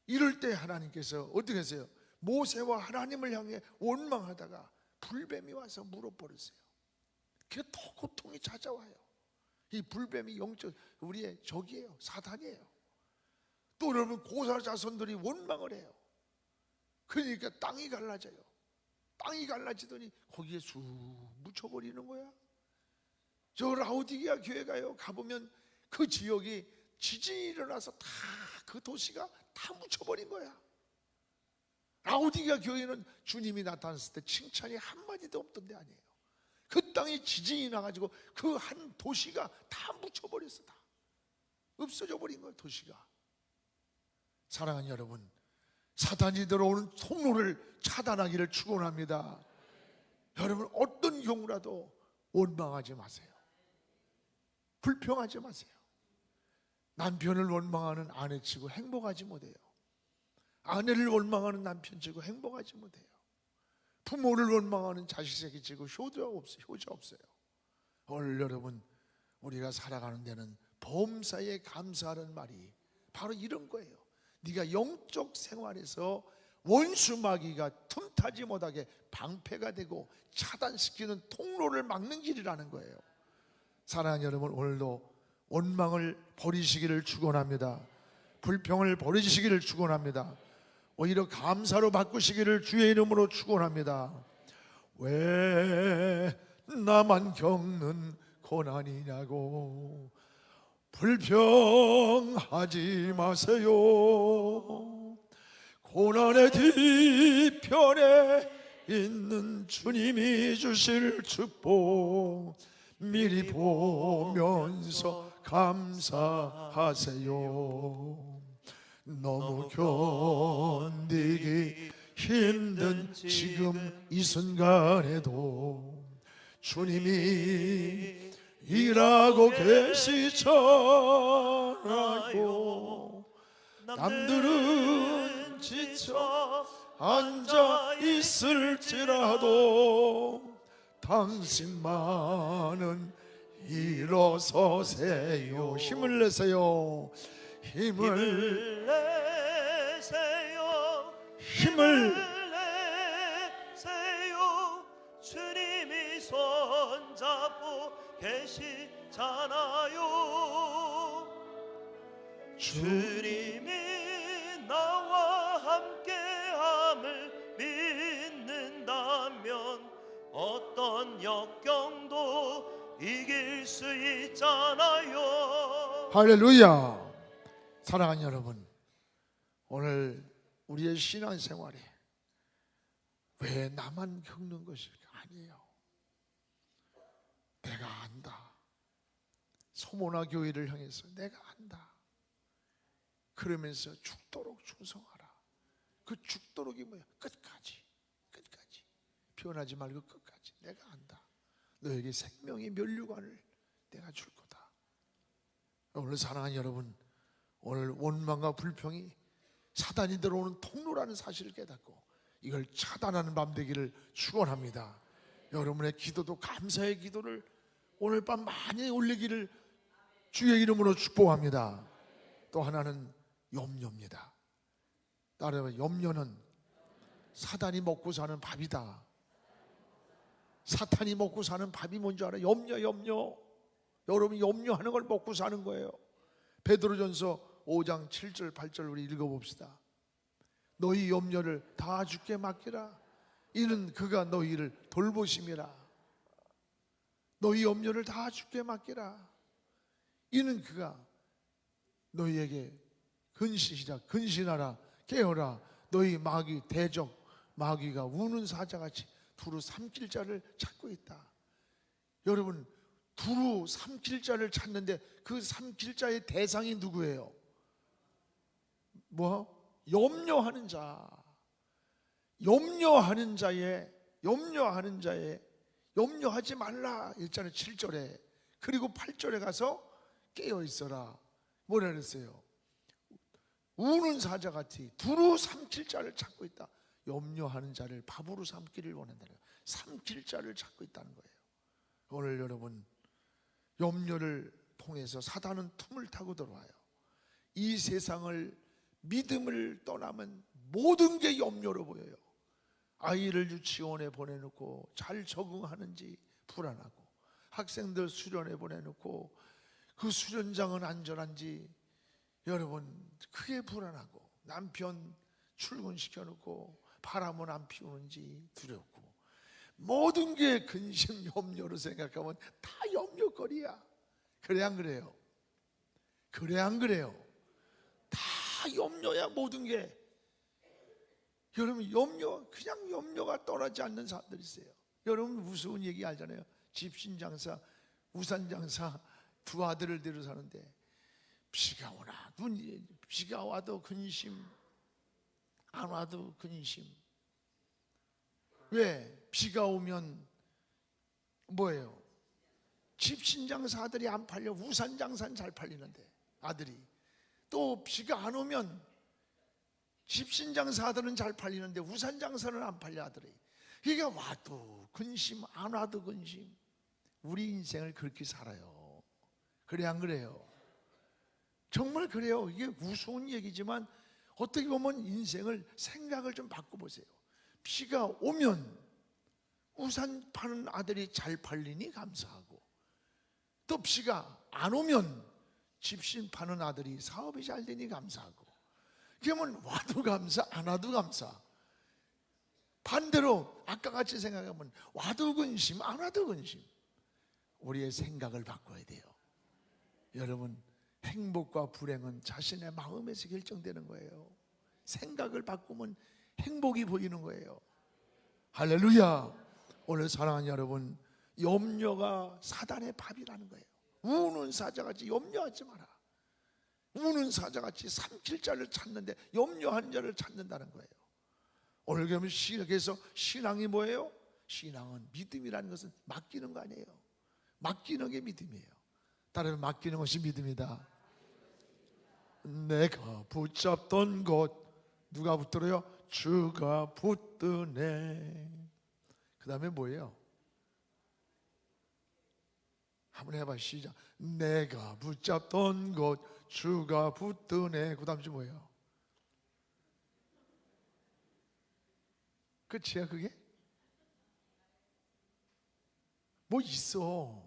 이럴 때 하나님께서 어떻게 했어요? 모세와 하나님을 향해 원망하다가 불뱀이 와서 물어버렸어요. 그게 더 고통이 찾아와요. 이 불뱀이 영적 우리의 적이에요. 사단이에요. 또 여러분, 고사 자손들이 원망을 해요. 그러니까 땅이 갈라져요. 땅이 갈라지더니 거기에 쑥 묻혀버리는 거야. 저 라오디게아 교회 가보면 그 지역이 지진이 일어나서 다 그 도시가 다 묻혀버린 거야. 라오디게아 교회는 주님이 나타났을 때 칭찬이 한마디도 없던 데 아니에요. 그 땅에 지진이 나가지고 그 한 도시가 다 묻혀버렸어. 다 없어져 버린 거예요, 도시가. 사랑하는 여러분, 사단이 들어오는 통로를 차단하기를 축원합니다. 여러분, 어떤 경우라도 원망하지 마세요. 불평하지 마세요. 남편을 원망하는 아내치고 행복하지 못해요. 아내를 원망하는 남편치고 행복하지 못해요. 부모를 원망하는 자식새끼치고 효자 없어요. 오늘 여러분, 우리가 살아가는 데는 범사에 감사하는 말이 바로 이런 거예요. 네가 영적 생활에서 원수마귀가 틈타지 못하게 방패가 되고 차단시키는 통로를 막는 길이라는 거예요. 사랑하는 여러분, 오늘도 원망을 버리시기를 축원합니다. 불평을 버리시기를 축원합니다. 오히려 감사로 바꾸시기를 주의 이름으로 축원합니다. 왜 나만 겪는 고난이냐고 불평하지 마세요. 고난의 뒤편에 있는 주님이 주실 축복 미리 보면서 감사하세요. 너무 견디기 힘든 지금 이 순간에도 주님이 일하고 계시잖아요. 남들은 지쳐 앉아 있을지라도 당신만은 일어서세요. 힘을 내세요. 힘을 내세요. 힘을 내세요. 주님이 손잡고 계시잖아요. 주님이 나와 함께함을 믿는다면 어떤 역경도 이길 수 있잖아요. 할렐루야. 사랑하는 여러분, 오늘 우리의 신앙생활에 왜 나만 겪는 것일까? 아니에요. 내가 안다. 소모나 교회를 향해서 내가 안다. 그러면서 죽도록 충성하라. 그 죽도록이 뭐야? 끝까지 변하지 말고 끝까지. 내가 안다. 너에게 생명의 면류관을 내가 줄 거다. 오늘 사랑하는 여러분, 오늘 원망과 불평이 사단이 들어오는 통로라는 사실을 깨닫고 이걸 차단하는 밤 되기를 축원합니다. 여러분의 기도도 감사의 기도를 오늘 밤 많이 올리기를 주의 이름으로 축복합니다. 또 하나는 염려입니다. 따라해, 염려는 사단이 먹고 사는 밥이다. 사탄이 먹고 사는 밥이 뭔지 알아요? 염려. 여러분이 염려하는 걸 먹고 사는 거예요. 베드로전서 5장 7절 8절 우리 읽어봅시다. 너희 염려를 다 주께 맡기라. 이는 그가 너희를 돌보심이라. 너희 염려를 다 주께 맡기라. 이는 그가 너희에게 근신하라. 깨어라. 너희 마귀 대적 마귀가 우는 사자같이 두루 삼킬 자를 찾고 있다. 여러분, 두루 삼킬 자를 찾는데 그 삼킬 자의 대상이 누구예요? 염려하는 자. 염려하는 자의 염려하지 말라 했잖아요. 7절에. 그리고 8절에 가서 깨어 있어라. 뭐라 그랬어요? 우는 사자같이 두루 삼킬 자를 찾고 있다. 염려하는 자를 밥으로 삼기를 원한다는 거예요. 삼킬 자를 찾고 있다는 거예요. 오늘 여러분, 염려를 통해서 사단은 틈을 타고 들어와요. 이 세상을 믿음을 떠나면 모든 게 염려로 보여요. 아이를 유치원에 보내놓고 잘 적응하는지 불안하고, 학생들 수련회 보내놓고 그 수련장은 안전한지 여러분 그게 불안하고, 남편 출근시켜놓고 바람은 안 피우는지 두렵고, 모든 게 근심 염려로 생각하면 다 염려거리야. 그래 안 그래요? 다 염려야 모든 게. 여러분, 그냥 염려가 떠나지 않는 사람들이 있어요. 여러분 무서운 얘기 알잖아요. 집신장사, 우산장사 두 아들을 데려 사는데 비가 와도 근심, 안 와도 근심. 왜? 비가 오면 뭐예요? 집신장사 아들이 안 팔려. 우산장사는 잘 팔리는데 아들이. 또 비가 안 오면 집신장사 아들은 잘 팔리는데 우산장사는 안 팔려 아들이. 그러니까 와도 근심, 안 와도 근심. 우리 인생을 그렇게 살아요. 그래 안 그래요? 정말 그래요. 이게 무서운 얘기지만 어떻게 보면 인생을 생각을 좀 바꿔보세요. 비가 오면 우산 파는 아들이 잘 팔리니 감사하고, 또 비가 안 오면 집신 파는 아들이 사업이 잘 되니 감사하고. 그러면 와도 감사, 안 와도 감사. 반대로 아까 같이 생각하면 와도 근심, 안 와도 근심. 우리의 생각을 바꿔야 돼요. 여러분, 행복과 불행은 자신의 마음에서 결정되는 거예요. 생각을 바꾸면 행복이 보이는 거예요. 할렐루야. 오늘 사랑하는 여러분, 염려가 사단의 밥이라는 거예요. 우는 사자같이 염려하지 마라. 우는 사자같이 삼킬 자를 찾는데 염려하는 자를 찾는다는 거예요. 오늘 그러면 그래서 신앙이 뭐예요? 신앙은 믿음이라는 것은 맡기는 거 아니에요. 맡기는 게 믿음이에요. 따라서 맡기는 것이 믿음이다. 내가 붙잡던 곳, 누가 붙들어요? 주가 붙드네. 그 다음에 뭐예요? 한번 해봐. 시작. 내가 붙잡던 곳 주가 붙드네. 그 다음 주 뭐예요? 끝이야 그게? 뭐 있어.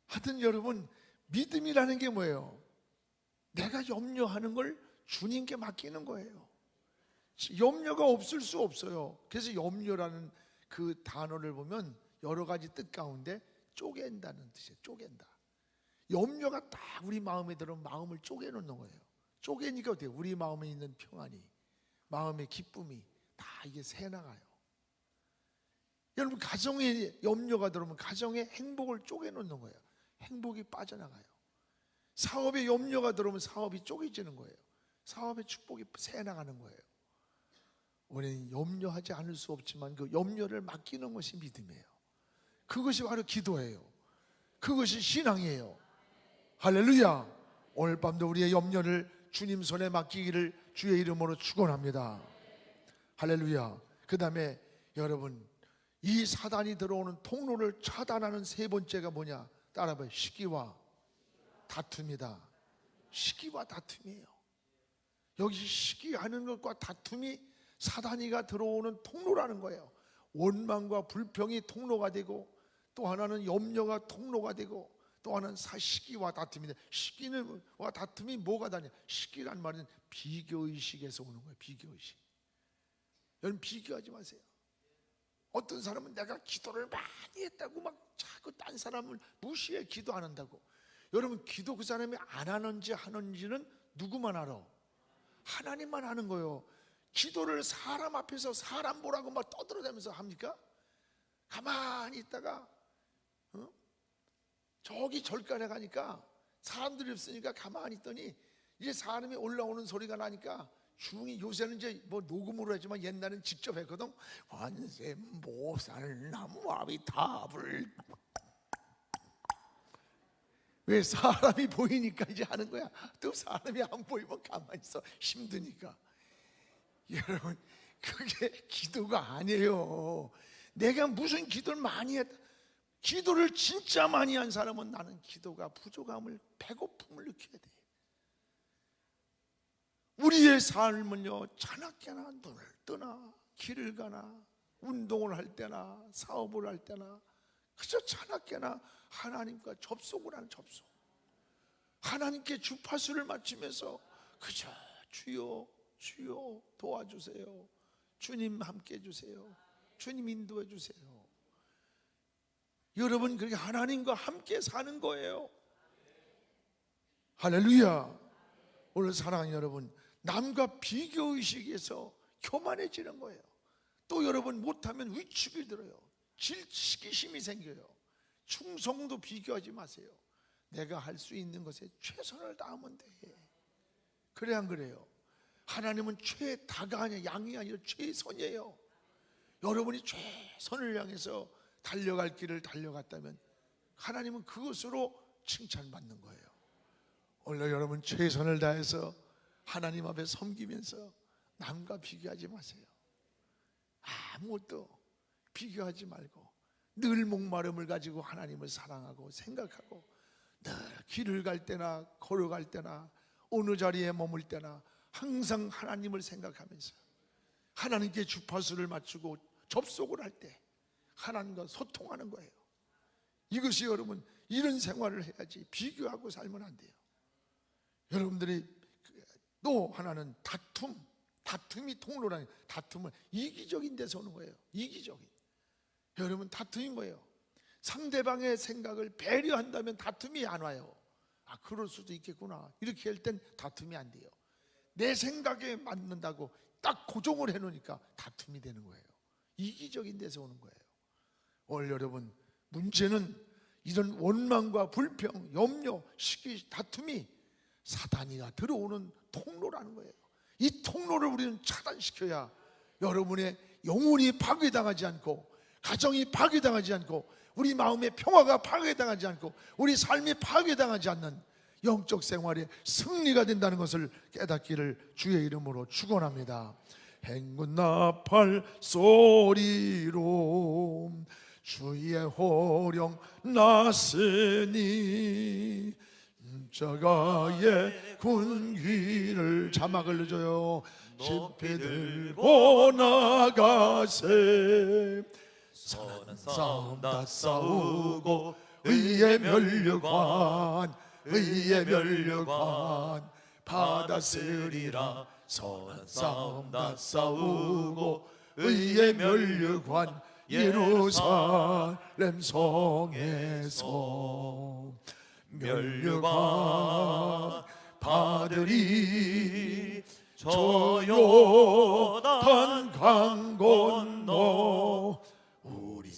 하여튼 여러분, 믿음이라는 게 뭐예요? 내가 염려하는 걸 주님께 맡기는 거예요. 염려가 없을 수 없어요. 그래서 염려라는 그 단어를 보면 여러 가지 뜻 가운데 쪼갠다는 뜻이에요. 쪼갠다. 염려가 딱 우리 마음에 들어오면 마음을 쪼개놓는 거예요. 쪼개니까 어때요? 우리 마음에 있는 평안이, 마음의 기쁨이 다 이게 새나가요. 여러분, 가정에 염려가 들어오면 가정의 행복을 쪼개놓는 거예요. 행복이 빠져나가요. 사업에 염려가 들어오면 사업이 쪼개지는 거예요. 사업의 축복이 새나가는 거예요. 우리는 염려하지 않을 수 없지만 그 염려를 맡기는 것이 믿음이에요. 그것이 바로 기도예요. 그것이 신앙이에요. 할렐루야. 오늘 밤도 우리의 염려를 주님 손에 맡기기를 주의 이름으로 축원합니다. 할렐루야. 그 다음에 여러분, 이 사단이 들어오는 통로를 차단하는 세 번째가 뭐냐? 따라봐요. 시기와 다툼이다. 시기와 다툼이에요. 여기 시기하는 것과 다툼이 사단이가 들어오는 통로라는 거예요. 원망과 불평이 통로가 되고, 또 하나는 염려가 통로가 되고, 또 하나는 시기와 다툼인데, 시기와 다툼이 뭐가 다냐? 시기란 말은 비교의식에서 오는 거예요. 비교의식. 여러분, 비교하지 마세요. 어떤 사람은 내가 기도를 많이 했다고 막 자꾸 딴 사람을 무시해 기도 안 한다고. 여러분, 기도 그 사람이 안 하는지 하는지는 누구만 알아? 하나님만 아는 거예요. 기도를 사람 앞에서 사람 보라고 막 떠들어대면서 합니까? 가만히 있다가 저기 절간에 가니까 사람들이 없으니까 가만히 있더니 이제 사람이 올라오는 소리가 나니까 중이, 요새는 이제 뭐 녹음으로 했지만 옛날엔 직접 했거든. 관세음보살 나무아비타불. 왜? 사람이 보이니까 이제 하는 거야. 또 사람이 안 보이면 가만히 있어. 힘드니까. 여러분, 그게 기도가 아니에요. 내가 무슨 기도를 많이 했다. 기도를 진짜 많이 한 사람은 나는 기도가 부족함을, 배고픔을 느껴야 돼. 우리의 삶은요, 자나깨나 눈을 뜨나 길을 가나 운동을 할 때나 사업을 할 때나 그저 자나깨나 하나님과 접속을 하는 접속, 하나님께 주파수를 맞추면서 그저 주여 주여 도와주세요, 주님 함께 해주세요, 주님 인도해 주세요. 여러분, 그렇게 하나님과 함께 사는 거예요. 할렐루야. 오늘 사랑하는 여러분, 남과 비교의식에서 교만해지는 거예요. 또 여러분, 못하면 위축이 들어요. 시기심이 생겨요. 충성도 비교하지 마세요. 내가 할 수 있는 것에 최선을 다하면 돼. 그래 안 그래요? 하나님은 최다가 아니야, 양이 아니라 최선이에요. 여러분이 최선을 향해서 달려갈 길을 달려갔다면 하나님은 그것으로 칭찬받는 거예요. 오늘 여러분, 최선을 다해서 하나님 앞에 섬기면서 남과 비교하지 마세요. 아무것도 비교하지 말고 늘 목마름을 가지고 하나님을 사랑하고 생각하고, 늘 길을 갈 때나 걸어갈 때나 어느 자리에 머물 때나 항상 하나님을 생각하면서 하나님께 주파수를 맞추고 접속을 할 때 하나님과 소통하는 거예요. 이것이 여러분, 이런 생활을 해야지 비교하고 살면 안 돼요. 여러분들이 또 하나는 다툼이 통로라는, 다툼은 이기적인 데서 오는 거예요. 이기적인. 여러분, 다툼이 뭐예요? 상대방의 생각을 배려한다면 다툼이 안 와요. 아, 그럴 수도 있겠구나, 이렇게 할 땐 다툼이 안 돼요. 내 생각에 맞는다고 딱 고정을 해놓으니까 다툼이 되는 거예요. 이기적인 데서 오는 거예요. 오늘 여러분, 문제는 이런 원망과 불평, 염려, 시기, 다툼이 사단이가 들어오는 통로라는 거예요. 이 통로를 우리는 차단시켜야 여러분의 영혼이 파괴당하지 않고, 가정이 파괴당하지 않고, 우리 마음의 평화가 파괴당하지 않고, 우리 삶이 파괴당하지 않는 영적 생활의 승리가 된다는 것을 깨닫기를 주의 이름으로 축원합니다. 행군 나팔 소리로 주의 호령 났으니 십자가의 군기를, 자막을 넣어줘요. 깊이 들고 나가세. 선한 싸움 다 싸우고 의의 면류관, 의의 면류관 받았으리라. 선한 싸움 다 싸우고 의의 면류관 예루살렘 성에서 면류관 받으리. 저 요단 강 건너 우리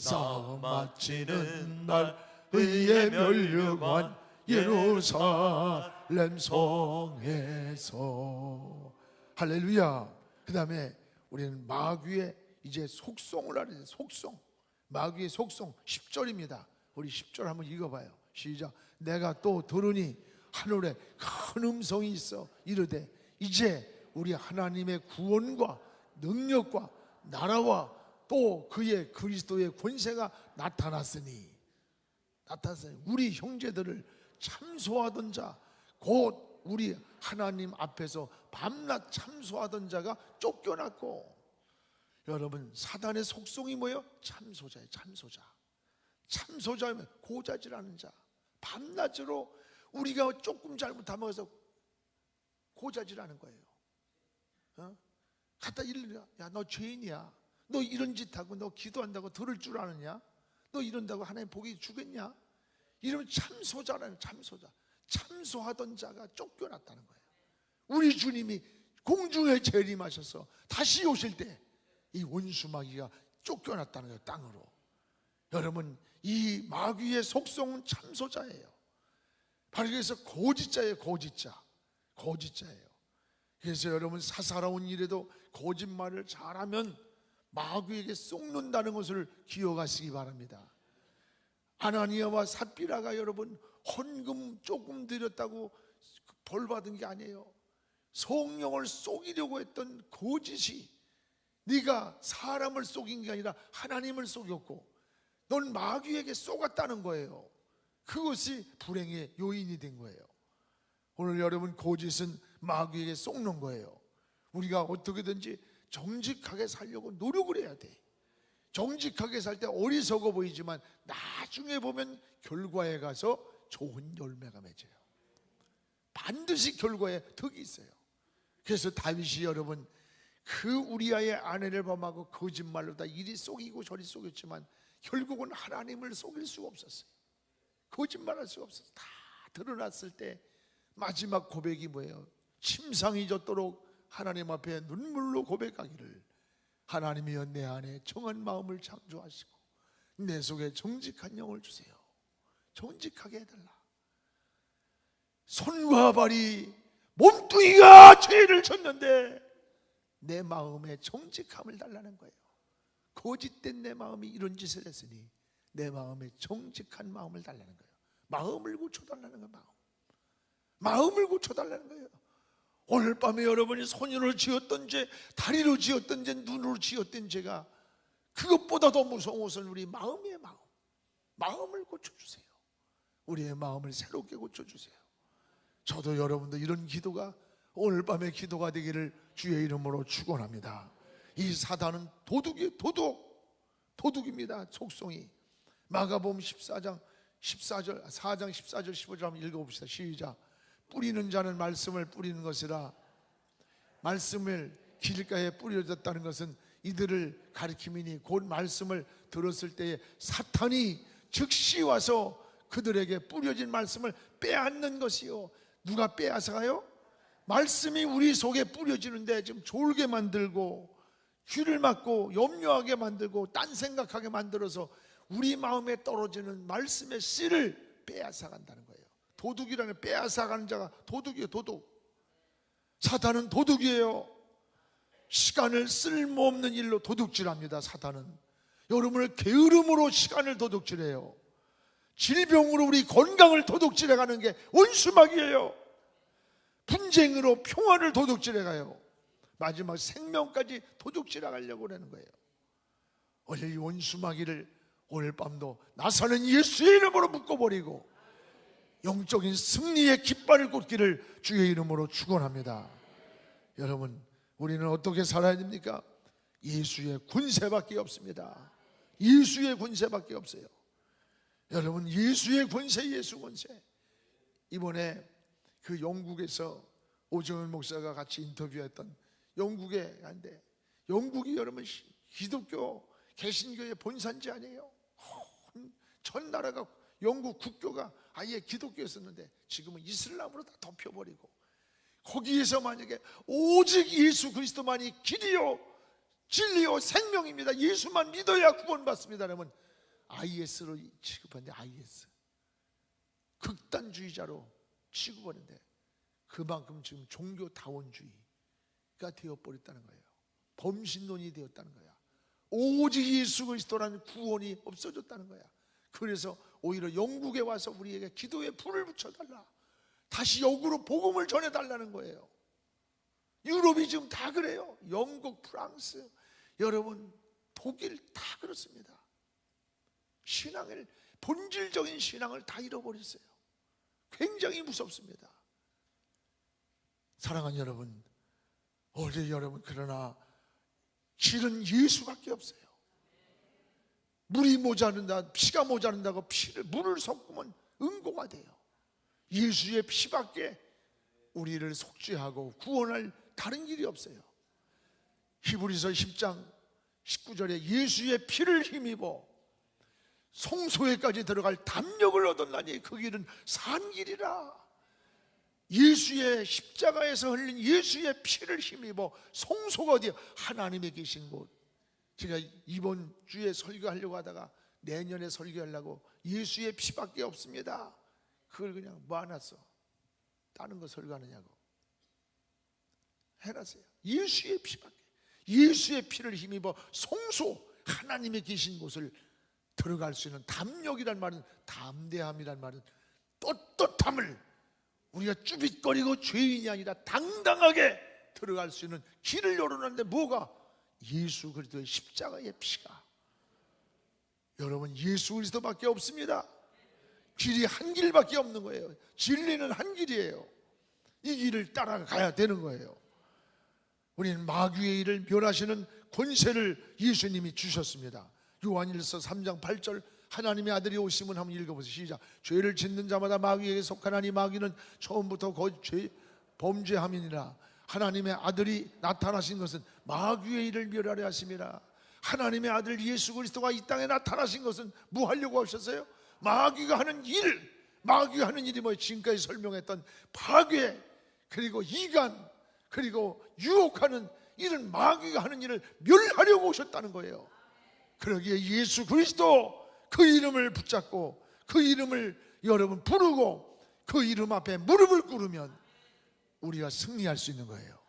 닥치는 날 의에 멸류관 예루살렘 성에서. 할렐루야. 그 다음에 우리는 마귀의 이제 속성을 알아야 돼. 속성, 마귀의 속성 10절입니다 우리 10절 한번 읽어봐요. 시작. 내가 또 들으니 하늘에 큰 음성이 있어 이르되 이제 우리 하나님의 구원과 능력과 나라와 또 그의 그리스도의 권세가 나타났으니 우리 형제들을 참소하던 자, 곧 우리 하나님 앞에서 밤낮 참소하던 자가 쫓겨났고. 여러분, 사단의 속성이 뭐예요? 참소자예요. 참소자면 고자질하는 자. 밤낮으로 우리가 조금 잘못하면서 고자질하는 거예요. 갖다 일러야, 야, 너 죄인이야. 너 이런 짓하고 너 기도한다고 들을 줄 아느냐? 너 이런다고 하나님 복이 주겠냐? 이러면 참소자라는 참소자. 참소하던 자가 쫓겨났다는 거예요. 우리 주님이 공중에 재림하셔서 다시 오실 때 이 원수 마귀가 쫓겨났다는 거예요. 땅으로. 여러분, 이 마귀의 속성은 참소자예요. 바로 그래서 거짓자예요. 거짓자예요. 그래서 여러분, 사사로운 일에도 거짓말을 잘하면 마귀에게 속는다는 것을 기억하시기 바랍니다. 아나니아와 삽비라가 여러분 헌금 조금 드렸다고 벌 받은 게 아니에요. 성령을 속이려고 했던 거짓이, 네가 사람을 속인 게 아니라 하나님을 속였고 넌 마귀에게 속았다는 거예요. 그것이 불행의 요인이 된 거예요. 오늘 여러분, 거짓은 마귀에게 속는 거예요. 우리가 어떻게든지 정직하게 살려고 노력을 해야 돼. 정직하게 살 때 어리석어 보이지만 나중에 보면 결과에 가서 좋은 열매가 맺어요. 반드시 결과에 덕이 있어요. 그래서 다윗이 여러분, 그 우리아의 아내를 범하고 거짓말로 다 이리 속이고 저리 속였지만 결국은 하나님을 속일 수가 없었어요. 거짓말할 수가 없었어요. 다 드러났을 때 마지막 고백이 뭐예요? 침상이 젖도록 하나님 앞에 눈물로 고백하기를, 하나님이여 내 안에 정한 마음을 창조하시고 내 속에 정직한 영을 주세요. 정직하게 해달라. 손과 발이 몸뚱이가 죄를 졌는데 내 마음에 정직함을 달라는 거예요. 거짓된 내 마음이 이런 짓을 했으니 내 마음에 정직한 마음을 달라는 거예요. 마음을 고쳐달라는 거예요. 마음을 고쳐달라는 거예요. 오늘 밤에 여러분이 손으로 지었던 죄, 다리로 지었던 죄, 눈으로 지었던 죄가 그것보다 더 무서운 것은 우리 마음이에요. 마음을 고쳐주세요. 우리의 마음을 새롭게 고쳐주세요. 저도 여러분도 이런 기도가 오늘 밤의 기도가 되기를 주의 이름으로 축원합니다. 이 사단은 도둑입니다. 속성이. 마가복음 4장 14절 15절 한번 읽어봅시다. 시작. 뿌리는 자는 말씀을 뿌리는 것이라. 말씀을 길가에 뿌려졌다는 것은 이들을 가리킴이니 곧 말씀을 들었을 때에 사탄이 즉시 와서 그들에게 뿌려진 말씀을 빼앗는 것이요. 누가 빼앗아가요? 말씀이 우리 속에 뿌려지는데 지금 졸게 만들고 귀를 막고 염려하게 만들고 딴 생각하게 만들어서 우리 마음에 떨어지는 말씀의 씨를 빼앗아간다는 거예요. 도둑이라는, 빼앗아가는 자가 도둑이에요. 도둑. 사탄은 도둑이에요. 시간을 쓸모없는 일로 도둑질합니다. 사탄은 여러분을 게으름으로 시간을 도둑질해요. 질병으로 우리 건강을 도둑질해가는 게 원수마귀예요. 분쟁으로 평화를 도둑질해가요. 마지막 생명까지 도둑질해가려고 하는 거예요. 오늘 이 원수마귀를 오늘 밤도 나사는 예수의 이름으로 묶어버리고 영적인 승리의 깃발을 꽂기를 주의 이름으로 축원합니다. 여러분, 우리는 어떻게 살아야 됩니까? 예수의 권세밖에 없습니다. 예수의 권세밖에 없어요. 여러분, 예수의 권세, 예수 권세. 이번에 그 영국에서 오정현 목사가 같이 인터뷰했던 영국에 간데, 영국이 여러분 기독교 개신교의 본산지 아니에요? 전 나라가 영국 국교가 아예 기독교였었는데 지금은 이슬람으로 다 덮여버리고, 거기에서 만약에 오직 예수 그리스도만이 길이요 진리요 생명입니다, 예수만 믿어야 구원받습니다, 여러분. IS로 취급하는데, IS 극단주의자로 취급하는데, 그만큼 지금 종교다원주의가 되어버렸다는 거예요. 범신론이 되었다는 거야. 오직 예수 그리스도라는 구원이 없어졌다는 거야. 그래서 오히려 영국에 와서 우리에게 기도에 불을 붙여달라, 다시 역으로 복음을 전해달라는 거예요. 유럽이 지금 다 그래요. 영국, 프랑스, 여러분 독일 다 그렇습니다. 신앙을, 본질적인 신앙을 다 잃어버렸어요. 굉장히 무섭습니다. 사랑하는 여러분, 어제 여러분, 그러나 길은 예수밖에 없어요. 물이 모자른다, 피가 모자른다고 물을 섞으면 응고가 돼요. 예수의 피밖에 우리를 속죄하고 구원할 다른 길이 없어요. 히브리서 10장 19절에 예수의 피를 힘입어 송소에까지 들어갈 담력을 얻었나니 그 길은 산 길이라. 예수의 십자가에서 흘린 예수의 피를 힘입어 송소가 어디야? 하나님의 계신 곳. 제가 이번 주에 설교하려고 하다가 내년에 설교하려고, 예수의 피밖에 없습니다. 그걸 그냥 모아놨어. 다른 거 설교하느냐고 해놨어요. 예수의 피밖에. 예수의 피를 힘입어 송소, 하나님의 계신 곳을 들어갈 수 있는 담력이란 말은, 담대함이란 말은 떳떳함을, 우리가 쭈빗거리고 죄인이 아니라 당당하게 들어갈 수 있는 길을 열어놨는데, 뭐가? 예수 그리스도의 십자가의 피가. 여러분, 예수 그리스도밖에 없습니다. 길이 한 길밖에 없는 거예요. 진리는 한 길이에요. 이 길을 따라가야 되는 거예요. 우리는 마귀의 일을 멸하시는 권세를 예수님이 주셨습니다. 요한일서 3장 8절, 하나님의 아들이 오심은 한번 읽어보세요. 시작. 죄를 짓는 자마다 마귀에게 속하나니 마귀는 처음부터 범죄함이니라. 하나님의 아들이 나타나신 것은 마귀의 일을 멸하려 하심이라. 하나님의 아들 예수 그리스도가 이 땅에 나타나신 것은 뭐 하려고 하셨어요? 마귀가 하는 일, 마귀가 하는 일이 뭐예요? 지금까지 설명했던 파괴, 그리고 이간, 그리고 유혹하는 이런 마귀가 하는 일을 멸하려고 오셨다는 거예요. 그러기에 예수 그리스도, 그 이름을 붙잡고 그 이름을 여러분 부르고 그 이름 앞에 무릎을 꿇으면 우리가 승리할 수 있는 거예요.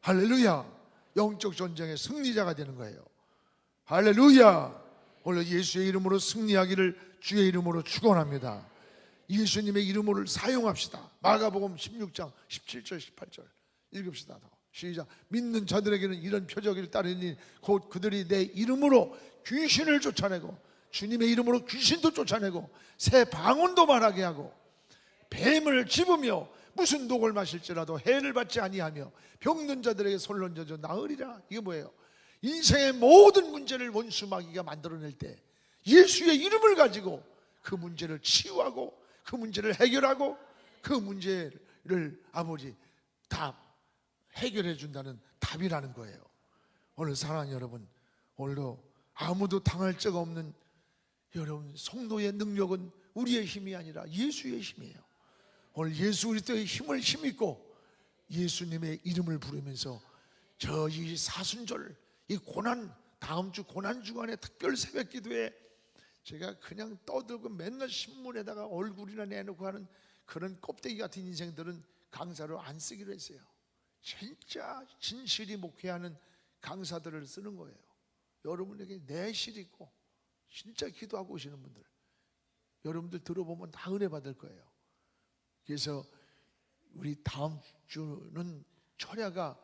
할렐루야. 영적 전쟁의 승리자가 되는 거예요. 할렐루야. 오늘 예수의 이름으로 승리하기를 주의 이름으로 축원합니다. 예수님의 이름을 사용합시다. 마가복음 16장 17절 18절 읽읍시다. 시작. 믿는 자들에게는 이런 표적을 따르니 곧 그들이 내 이름으로 귀신을 쫓아내고, 주님의 이름으로 귀신도 쫓아내고 새 방언도 말하게 하고 뱀을 집으며 무슨 독을 마실지라도 해를 받지 아니하며 병든 자들에게 손을 얹어 나으리라. 이게 뭐예요? 인생의 모든 문제를 원수 마귀가 만들어낼 때 예수의 이름을 가지고 그 문제를 치유하고 그 문제를 해결하고 그 문제를 아버지 다 해결해 준다는 답이라는 거예요. 오늘 사랑하는 여러분, 오늘도 아무도 당할 적 없는 여러분 성도의 능력은 우리의 힘이 아니라 예수의 힘이에요. 오늘 예수 그리스도의 힘을 힘입고 예수님의 이름을 부르면서 저 이 사순절, 이 고난, 다음 주 고난 주간의 특별 새벽 기도에 제가 그냥 떠들고 맨날 신문에다가 얼굴이나 내놓고 하는 그런 껍데기 같은 인생들은 강사로 안 쓰기로 했어요. 진짜 진실이 목회하는 강사들을 쓰는 거예요. 여러분에게 내실 있고 진짜 기도하고 오시는 분들, 여러분들 들어보면 다 은혜 받을 거예요. 그래서 우리 다음 주는 철야가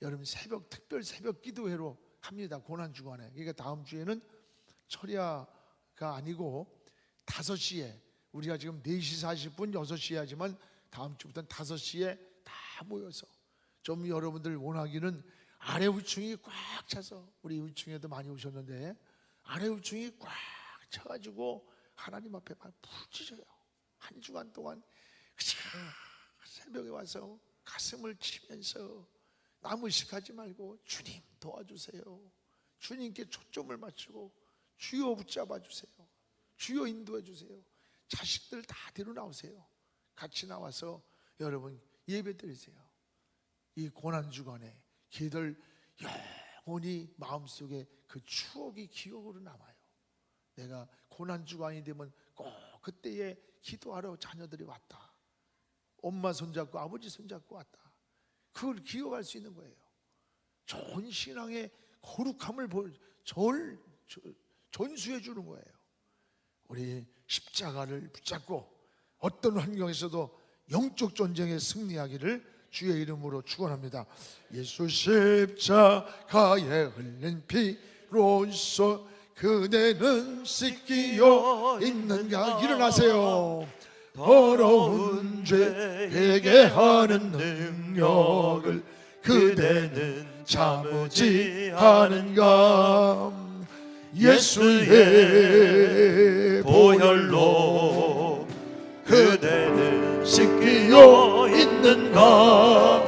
여러분 특별 새벽 기도회로 합니다. 고난 주간에. 그러니까 다음 주에는 철야가 아니고 5시에, 우리가 지금 4시 40분 6시에 하지만 다음 주부터는 5시에 다 모여서, 좀 여러분들 원하기는 아래 우층이 꽉 차서, 우리 우층에도 많이 오셨는데 아래 우층이 꽉 차가지고 하나님 앞에 막 부르짖어요. 한 주간 동안 그냥 새벽에 와서 가슴을 치면서 나무식하지 말고 주님 도와주세요. 주님께 초점을 맞추고 주여 붙잡아 주세요. 주여 인도해 주세요. 자식들 다 데려 나오세요. 같이 나와서 여러분 예배 드리세요. 이 고난 주간에 걔들 영원히 마음속에 그 추억이 기억으로 남아요. 내가 고난주간이 되면 꼭 그때에 기도하러 자녀들이 왔다. 엄마 손잡고 아버지 손잡고 왔다. 그걸 기억할 수 있는 거예요. 좋은 신앙의 거룩함을 전수해 주는 거예요. 우리 십자가를 붙잡고 어떤 환경에서도 영적 전쟁에 승리하기를 주의 이름으로 축원합니다. 예수 십자가에 흘린 피로써 그대는 씻기어 있는가. 일어나세요. 더러운 죄 회개하는 능력을 그대는 참지 않은가. 예수의 보혈로 그대는 씻기어 있는가.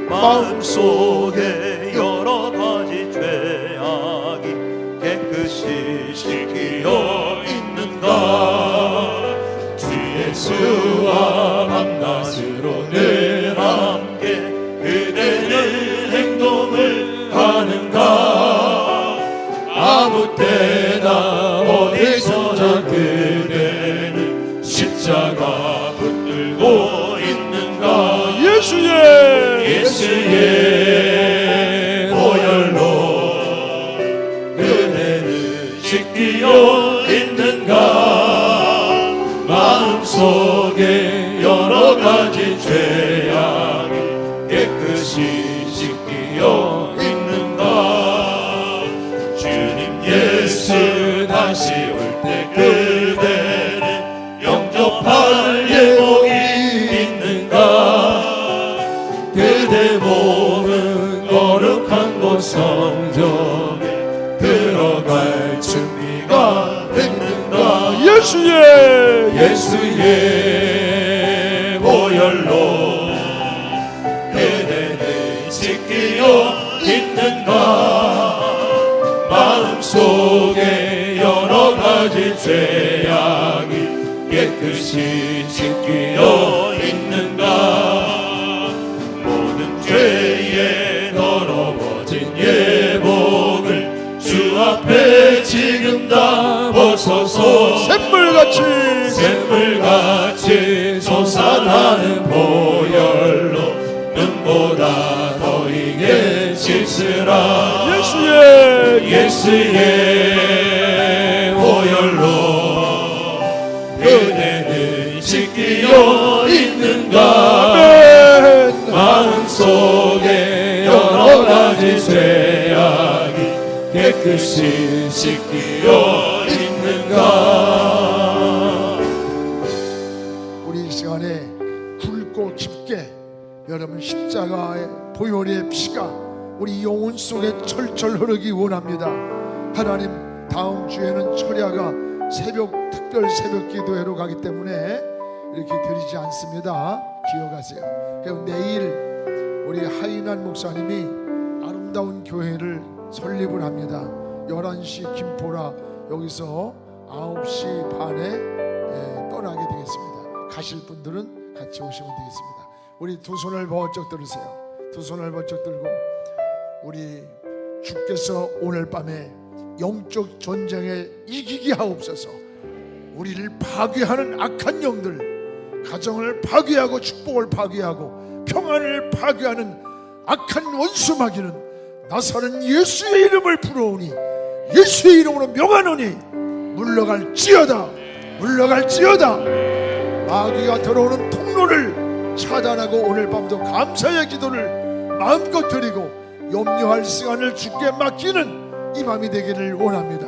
마음속에 여러 가지 죄악이 깨끗이 씻기어 있는가. 주 예수와 밤낮으로 늘 함께 그대는 행동을 하는가. 아무 때나 어디서나 그대는 십자가 붙들고 있는가. 예수의 보혈로 그대는 씻기어 있는가. 마음속에 여러 가지 죄악이 깨끗이 씻기어 있는가. 주님 예수 다시 올 때 그대는 영접할 예복이 있는가. 그대 몸은 거룩한 곳 성전에 들어갈 준비가 됐는가. 예수의 보혈로 그대는 씻기어 있는가. 마음속에 여러 가지 죄악이 깨끗이 씻기어 있는가. 모든 죄에 더러워진 예복을 주 앞에 지금 다 벗어서 샘물같이 솟아나는 보혈로 눈보다 더 이게 씻으라. 예수의 보혈로 그대는 씻기어 있는가. 마음속에 여러 가지 죄악이 깨끗이 씻기어 있는가. 우리 이 시간에 굵고 깊게 여러분 십자가의 보혈의 피가 우리 영혼 속에 철철 흐르기 원합니다. 하나님, 다음 주에는 철야가 특별 새벽 기도회로 가기 때문에 이렇게 드리지 않습니다. 기억하세요. 그리고 내일 우리 하인한 목사님이 아름다운 교회를 설립을 합니다. 11시 김포라 여기서 9시 반에 떠나게 되겠습니다. 가실 분들은 같이 오시면 되겠습니다. 우리 두 손을 번쩍 들으세요. 두 손을 번쩍 들고 우리 주께서 오늘 밤에 영적 전쟁에 이기게 하옵소서. 우리를 파괴하는 악한 영들, 가정을 파괴하고 축복을 파괴하고 평안을 파괴하는 악한 원수 마귀는 나사렛 예수의 이름을 부르오니 예수의 이름으로 명하노니 물러갈지어다. 마귀가 들어오는 통로를 차단하고 오늘 밤도 감사의 기도를 마음껏 드리고 염려할 시간을 주께 맡기는 이 밤이 되기를 원합니다.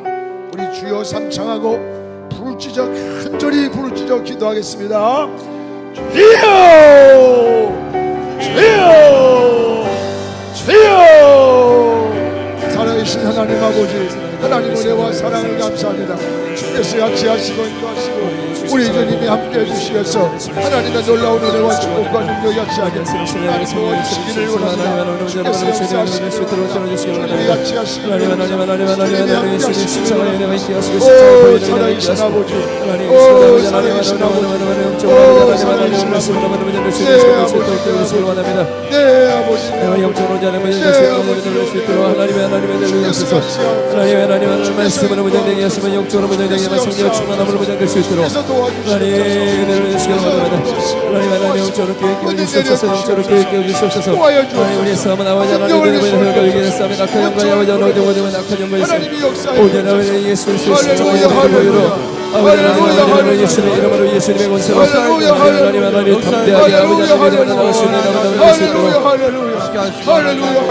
우리 주여 삼창하고 간절히 부르짖어 기도하겠습니다. 주여 살아계신 하나님 아버지, 하나님 은혜와 사랑을 감사합니다. 주께서 약지하시고 인도하시고 우리 주님이 함께해 주시어서 하나님의 놀라운 은혜와 축복과 능력이 약지하게 하나님 도와주시기를 원합니다. 주께서 역사하시기를 원합니다. 주님이 약지하시기를 원합니다. 주님이 함께하시기를 원합니다. 오 살아계신 아버지, 오 살아계신 아버지, 오 살아계신 네 아버지 영적으로 하나님의 능력을 수 있도록 하나님의 능력하소서. 하나님의 말씀으로 무장되게 하시면 영적으로 무장되게 하시면 성령 충만함으로 무장될 수 있도록 하나님의 은혜를 주시기 바랍니다. 하나님 영적으로 교육해 주시옵소서. 영적으로 교육해 주시옵소서. 하나님 우리의 싸움은 아버지 하나님의 혈과 싸움에 낙한 영광이 아버지 하나님의 낙한 영광이 있습니다. 오늘 아버지 예수 그리스도의 십자가의 보혈로 아버지 하나님 예수님의 이름으로 예수님의 권세로 하나님 담대하게 아버지 하나님의 나라가 주님 나라가 수 있도록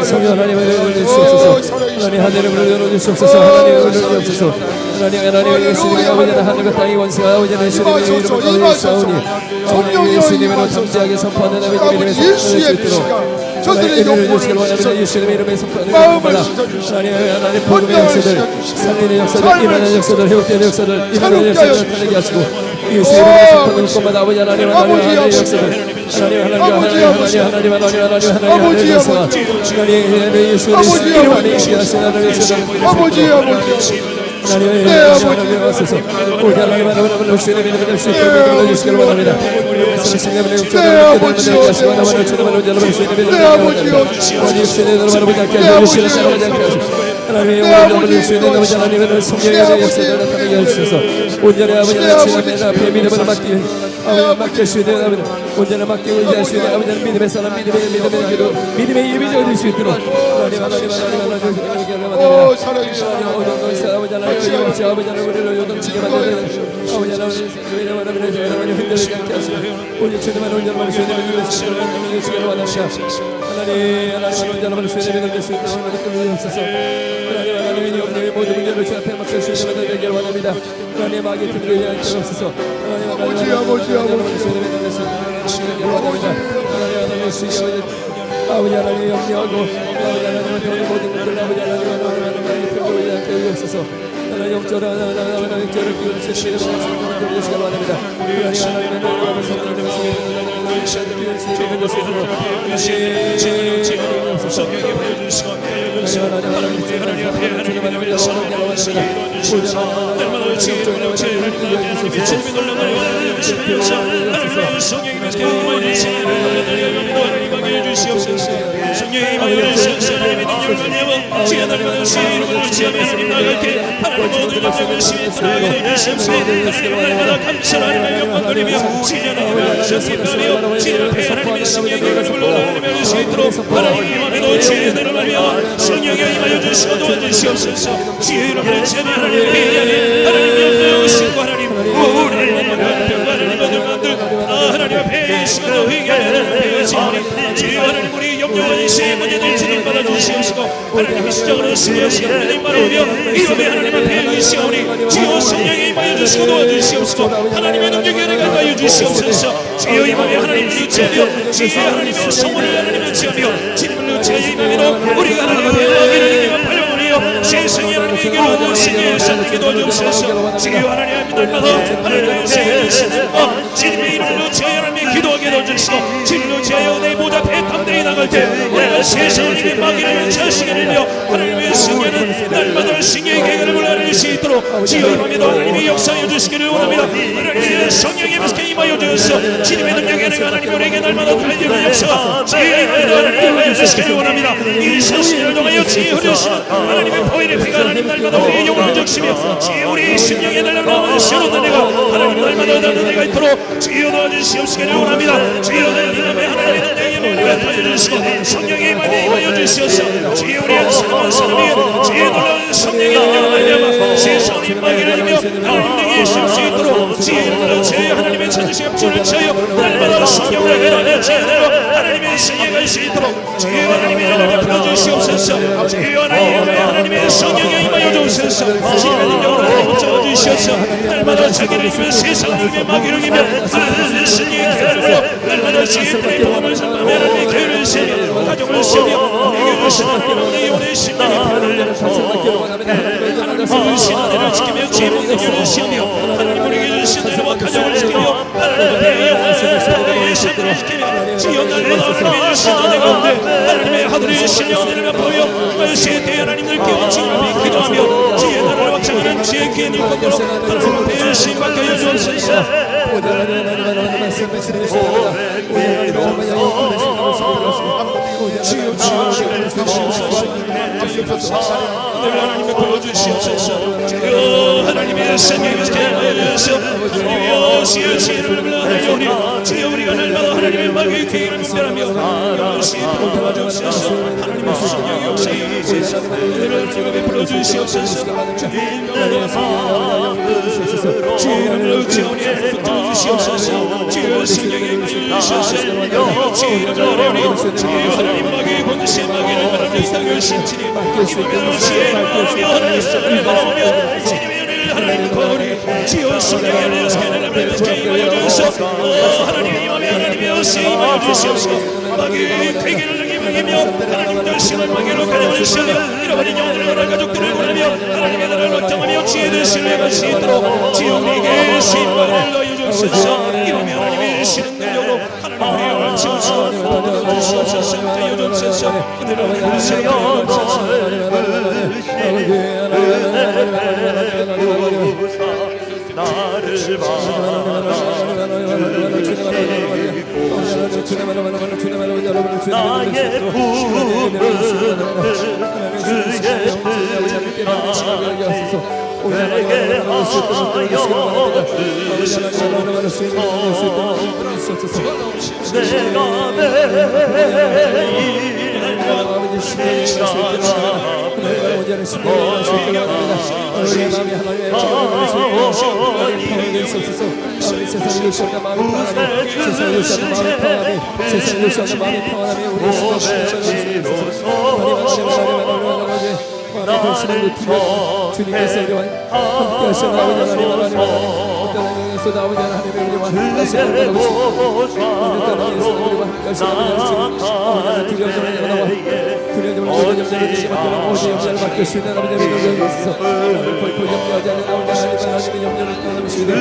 성령 하나님의 은혜를 주시옵소서. 하나님 하늘을 열어주시옵소서. 하나님의 은혜를 주시옵소서. 하나님 예수님의 아버지 하늘과 땅의 권세가 아버지 예수님의 이름으로 가득히 싸우니 아버지 예수님으로 담대하게 선포하는 아버지 이름의 선포할 수 있도록 저들의 영혼을 예수님의 이름에 선포하는 것입니다. 하나님 복음의 역사들 살리는 역사들 임하는 역사들 회복되는 역사들 임하는 역사들 나타내게 하시고 예수님의 이름에 선포하는 것마다 아버지 하나님 하나님의 역사들 하나님 역사가 하나님 예수님의 이름 안에 있게 하시는 하나님의 역사들 아버지 하나님의 하나님의 왔소서 우리 하나님 하나님을 주시는 믿음을 수 있도록 믿어주시기를 원합니다. 성령님의 영적으로 깨달음을 하시고 나만을 주님을 온전히 수 있는 믿음을 하나님 주시는 여러분을 보지 않게 하시고 주시는 사람을 않게 하시고 하나님의 영광을 주시는 아버지 하나님의 성령의 역사를 나타내게 하시소서. 온전히 아버지 하나님 앞에 믿음을 맡길 수 있는 아버지 온전히 맡기고 의지할 수 있는 아버지 믿음의 사람 믿음의 기도 믿음의 예비를 얻을 수 있도록 하나님 아버지 하나님 우리를 요동치게 만드는 아버지 하나님 흔들리지 않게 하시고 우리 주님만 온전한 주님의 믿음을 주시기를 원합니다. 하나님 온전한 주님의 믿음을 수 있도록 하나님 끌어주옵소서. 하나님의 영광의 모든 문제를 주 앞에 맡길 수 있는 것을 되기를 원합니다. 하나님 마귀의 틈을 위하여 없소서. 아버지 주님의 믿음을 수 있도록 하나님 원합니다. 하나님 아버지 하나님 영리하고 아버지 하나님한테 오는 모든 것들 아버지 하나님 틈을 위하여 없소서. 하나님 영적으로 영적으로 기울이시는 믿음을 주시기를 원합니다. 하나님의 나라가 성령님의 성령의 보여주시고 하나님 앞에 하나님의 성령을 날마다 지혜를 하나님의 주님이 놀라는 하나님의 성령의 하나님의 주시옵소서. 성령의 임하여 주시옵소서. 하나님의 능력을 내어 지혜 날마다 지혜로 지혜의 하나님 나갈게 하나님 모든 영광을 심히 나게 주시옵소서. 하나님 날마다 감사하는 영광드리며 지혜를 성령이여 지혜를 앞에 하나님의 성령의 불러 하나님의 수 있도록 하나님 임하며 지혜를 하며 성령에 임하여 주시고 도와주시옵소서. 지혜로 하나님 하나님의 하나님 영광하시고 하나님 우리의 하나님 앞에 시간도 회개하는 지혜 하나님 우리 영영한 시의 문제들 주님 받아주시옵시고 하나님의 시작으로 시의 시간을 바라오며 이름의 하나님 앞에 시오니 주여 성령에 임하여 주시고 도와주시옵시고 하나님의 능력에 가까이 주시옵소서. 주여 임하며 하나님 주체하며 주여 하나님의 성물을 하나님의 지으며 진물로 주의 임하며 우리가 하나님 앞에 하기를 발령하며 세상에 하나님에게로 신의 산에게 도와주옵소서. 주여 하나님 날마다 하나님의 세계주시고 주님의 이름으로 주여 하나님의 기도하게 도와주시고 진로 주여 내 보좌 앞에 담대히 나갈 때 우리가 세상을 마귀를 자식에 내며 하나님의 승리는 날마다 신의 계획을 물러낼 수 있도록 주여 임하며 하나님의 역사해 주시기를 원합니다. 하나님의 성령의 말씀에 임하여 주셔서 주님의 능력에 내가 하나님 우리에게 날마다 달리는 역사가 주여 임하여 하나님의 주시기를 원합니다. 이 세상을 통하여 주여 흐르시는 하나님의 보혈의 피가 하나님 날마다 우리의 영혼을 적시며 주여 우리 심령에 날마다 시원한 내가 하나님 날마다 닿는 내가 있도록 주여 도와주시옵시기를 원합니다. 주여 내 이름에 하나님의 능력에 달려주시고 성령의 임하여 임하여 주시옵소서. 주여 우리의 사랑하는 사람이 주여 놀라운 성령의 능력을 말미암아 세상의 마귀를 이겨 하나님에게 있을 수 있도록 주여 주여 하나님의 찾으시옵 주를 주여 날마다 성령을 일하며 주여 하나님의 승리에 갈 수 있도록 주여 하나님의 하나님 풀어주시옵소서. 주여 하나님의 성령에 임하여 주옵소서. 주님의 능력으로 하나님 붙잡아주시옵소서. 날마다 자기를 이기며 세상을 이기며 마귀를 이기며 하나님의 승리의 기회로 날마다 주의 복음을 전하며 하나님의 교회를 세우며 가정을 세우며 내게 주신 내 영혼의 심령이 하나님을 신앙을 지키며 주의 복음을 세우며 하나님 우리에게 주신 내 가정을 지키며 하나님의 영혼의 지키며 주여 날마다 하나님의 신앙의 가운데 하나님의 하늘의 신령들을 보여 말세에 대해 하나님을 깨우치며 기도하며 주의 나라를 확장하는 주의 귀한 일꾼으로 하나님 앞에 신받게 하여 주옵소서. 주여 하나님의 보여주시옵소서. 주여 하나님의 생명을 깨어내서 주여 시인을 하나님 주여 우리가 날마다 하나님의 말을 귀하게 분별하며 이것이 보여주시옵소서. 하나님의 신령이 역사이시옵소서. 하나님의 베풀어 주시옵소서. 주의 이름으로 지원해 붙들어 주시옵소서. 주여 성령의 임하여 주시옵소서. 주의 이름으로 주여 하나님 마귀의 권세 마귀를 바라는 이 땅을 신치니 이름으로 주의 마음이 하나님 손을 바라며 주님의 은혜를 하나님 거리 주여 성령의 은혜를 하나님의 임하여 주소서. 하나님의 임함에 하나님의 어시 임하여 주시옵소서. 마귀의 괴계를 이기며 하나님 결심을 마귀로 가려주시며 잃어버린 영혼을 원할 가족들을 원하며 하나님의 나라를 확장하며 주의 되시를 행할 수 있도록 주여 우리에게 신발을 넣어 주옵소서. 이름에 하나님의 신은 능력으로 하나님 우리의 원치옵소서. 주옵소서. 하여 주옵소서. 은혜를 베푸시옵소서. 나를 나의 부흥을 주의 주님께서 우리와 함께 하시는 아버지 하나님 어떤 상황에서 아버지 하나님의 우리와 함께 하시는 아버지 어떤 상황에서 우리와 함께 하시는 아버지 두려움을 나와 두려움을 주시면 아버지 염려를 맡길 수 있는 아버지 염려를 주소서. 벌벌 염려하지 않는 아버지 하나님의 염려를 떠나시되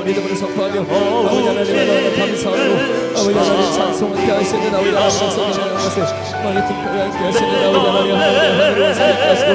믿음으로 선포하며 아버지 하나님의 감사하고 아버지 하나님 찬송을 하시는 아버지 하나님 성령의 것을 많이 특별하게 하시는 아버지 하나님 하나님을 생각하시고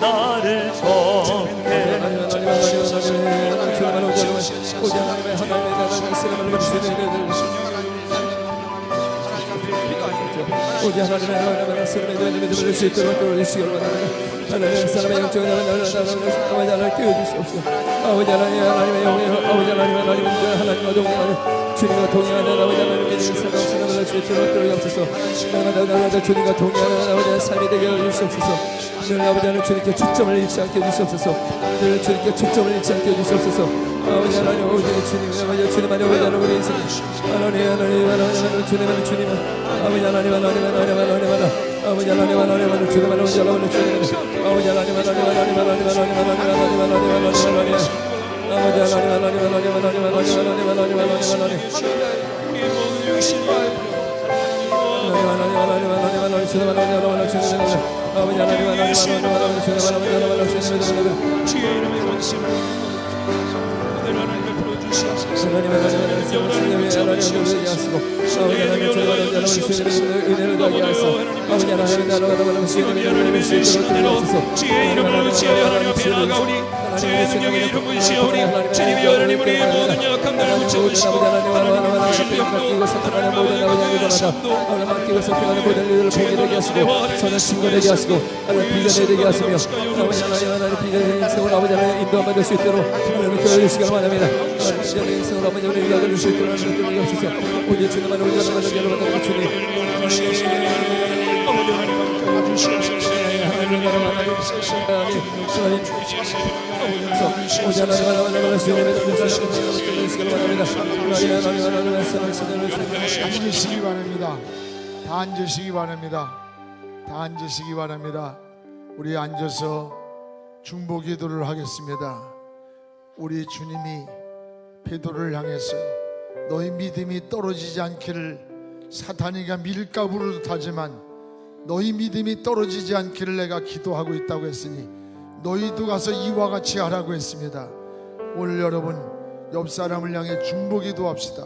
나를 정해 하소서. 내가 매일 나를 정해 오직 하나님의 말씀을 믿음을 수 있도록 도와주시기 바랍니다. 하나님의 사람의 영적인 하나님을 깨워주시옵소서. 아버지 하나님의 영광 아버지 하나님과 동행하는 주님과 동행하는 아버지 하나님의 사랑을 할 수 있도록 도와주시옵소서. 날마다 주님과 동행하는 아버지의 삶이 되게 해주시옵소서. 늘 아버지 하나님 주님께 초점을 잃지 않게 해주시옵소서. 늘 주님께 초점을 잃지 않게 해주시옵소서. 아버지 하나님 오직 주님 안에 오지 않은 우리 인생 하나님 주님 아버지 하나님 아버지 하나님 주님 안에 오지 않은 주님 아버지 하나님 주의 이름으로 지혜하여 하나님 앞에 나아가오니 주의 능력이 이름 부으시오니 주님이 하나님 우리의 모든 약함들을 붙여주시고 하나님 신령도 맡기고 선택하는 모든 일을 보게 되게 하시고 선을 증거되게 하시고 하나님 비전이 되게 하시며 아버지 하나님 비전의 인생을 아버지 하나님 인도함 받을 수 있도록 하나님 도와주시기를 바랍니다. 하나님 비전의 인생을 아버지 하나님 이야기할 수 있도록 하나님 도와주시옵소서. 오직 주님 하나님 우리가 하나님 여러분들 주님 아버지 하나님 함께 주시옵소서. 하나님 하나님 앉으시기 바랍니다. 다 앉으시기 바랍니다. 다 앉으시기 바랍니다. 우리 앉아서 중보 기도를 하겠습니다. 우리 주님이 베드로를 향해서 너희 믿음이 떨어지지 않기를 사탄이가 밀가부르듯 하지만 너희 믿음이 떨어지지 않기를 내가 기도하고 있다고 했으니 너희도 가서 이와 같이 하라고 했습니다. 오늘 여러분 옆 사람을 향해 중보 기도합시다.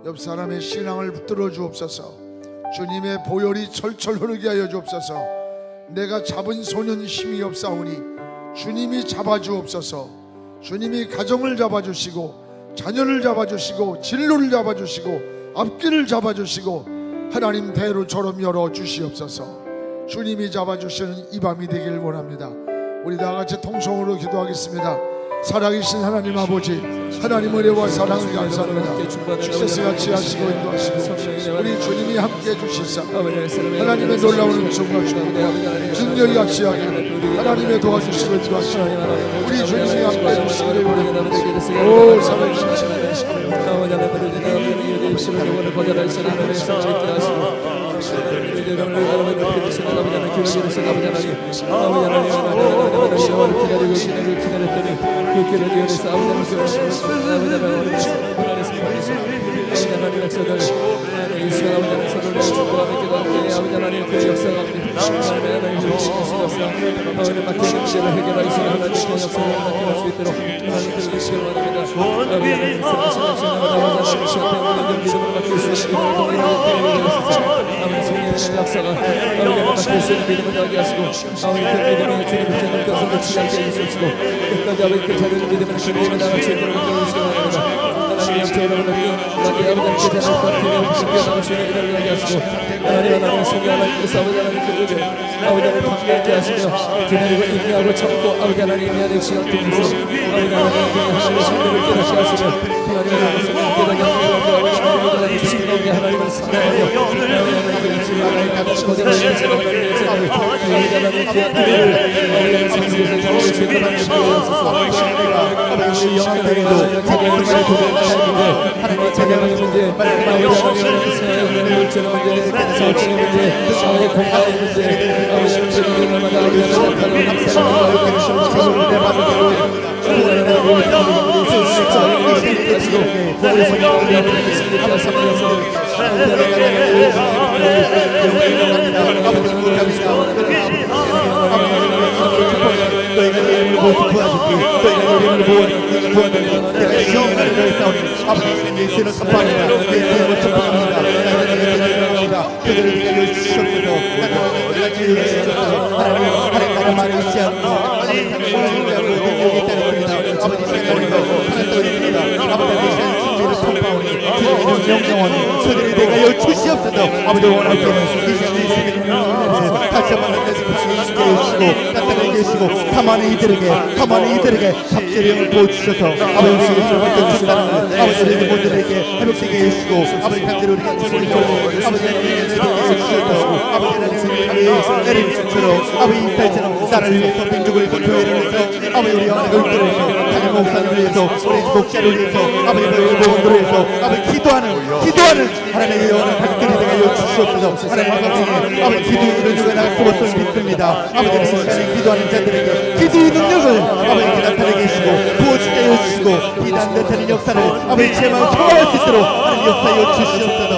옆 사람의 신앙을 붙들어 주옵소서. 주님의 보혈이 철철 흐르게 하여 주옵소서. 내가 잡은 손은 힘이 없사오니 주님이 잡아주옵소서. 주님이 가정을 잡아주시고 자녀를 잡아주시고 진로를 잡아주시고 앞길을 잡아주시고 하나님 대로처럼 열어주시옵소서. 주님이 잡아주시는 이 밤이 되길 원합니다. 우리 다같이 통성으로 기도하겠습니다. 살아계신 하나님 아버지, 하나님 은혜와 사랑을 감사합니다. 주께서같이 하시고 인도하시고 우리 주님이 함께해 주시사 하나님의 놀라운 음성과 능력이 같이하게 하나님의 도와주시고 인도하시고 우리 주님이 함께해 주시기를 원합니다. 오 살아계신 가만히 이들에게 박재령을 보여주셔서 아버지 아버지 모두에게 회복시게 해주시고 아버지 간절히 우리가 아버지 해주셔서 아버지 에릭처럼 아버지 이스라엘처럼 나라를 위해서 민족을 위해서 교회를 위해서 아버지 우리 하나님을 위해서 하나님 목사님을 위해서 우리 목자를 위해서 아버지 모험들을 위해서 아버지 기도하는 하나님의 영원한 가족들이 되게 주시옵소서. 하나님 아버지 기도 이루어지고 나갈 것을 믿습니다. 아버지 시간에 기도하는 자들에게 기도의 능력을 아버지 나타내게 해주시고 부어주게 해주시고 비단 나타내는 역사를 아버지 제만 통할할 수 있도록 하나님 역사해 주시옵소서.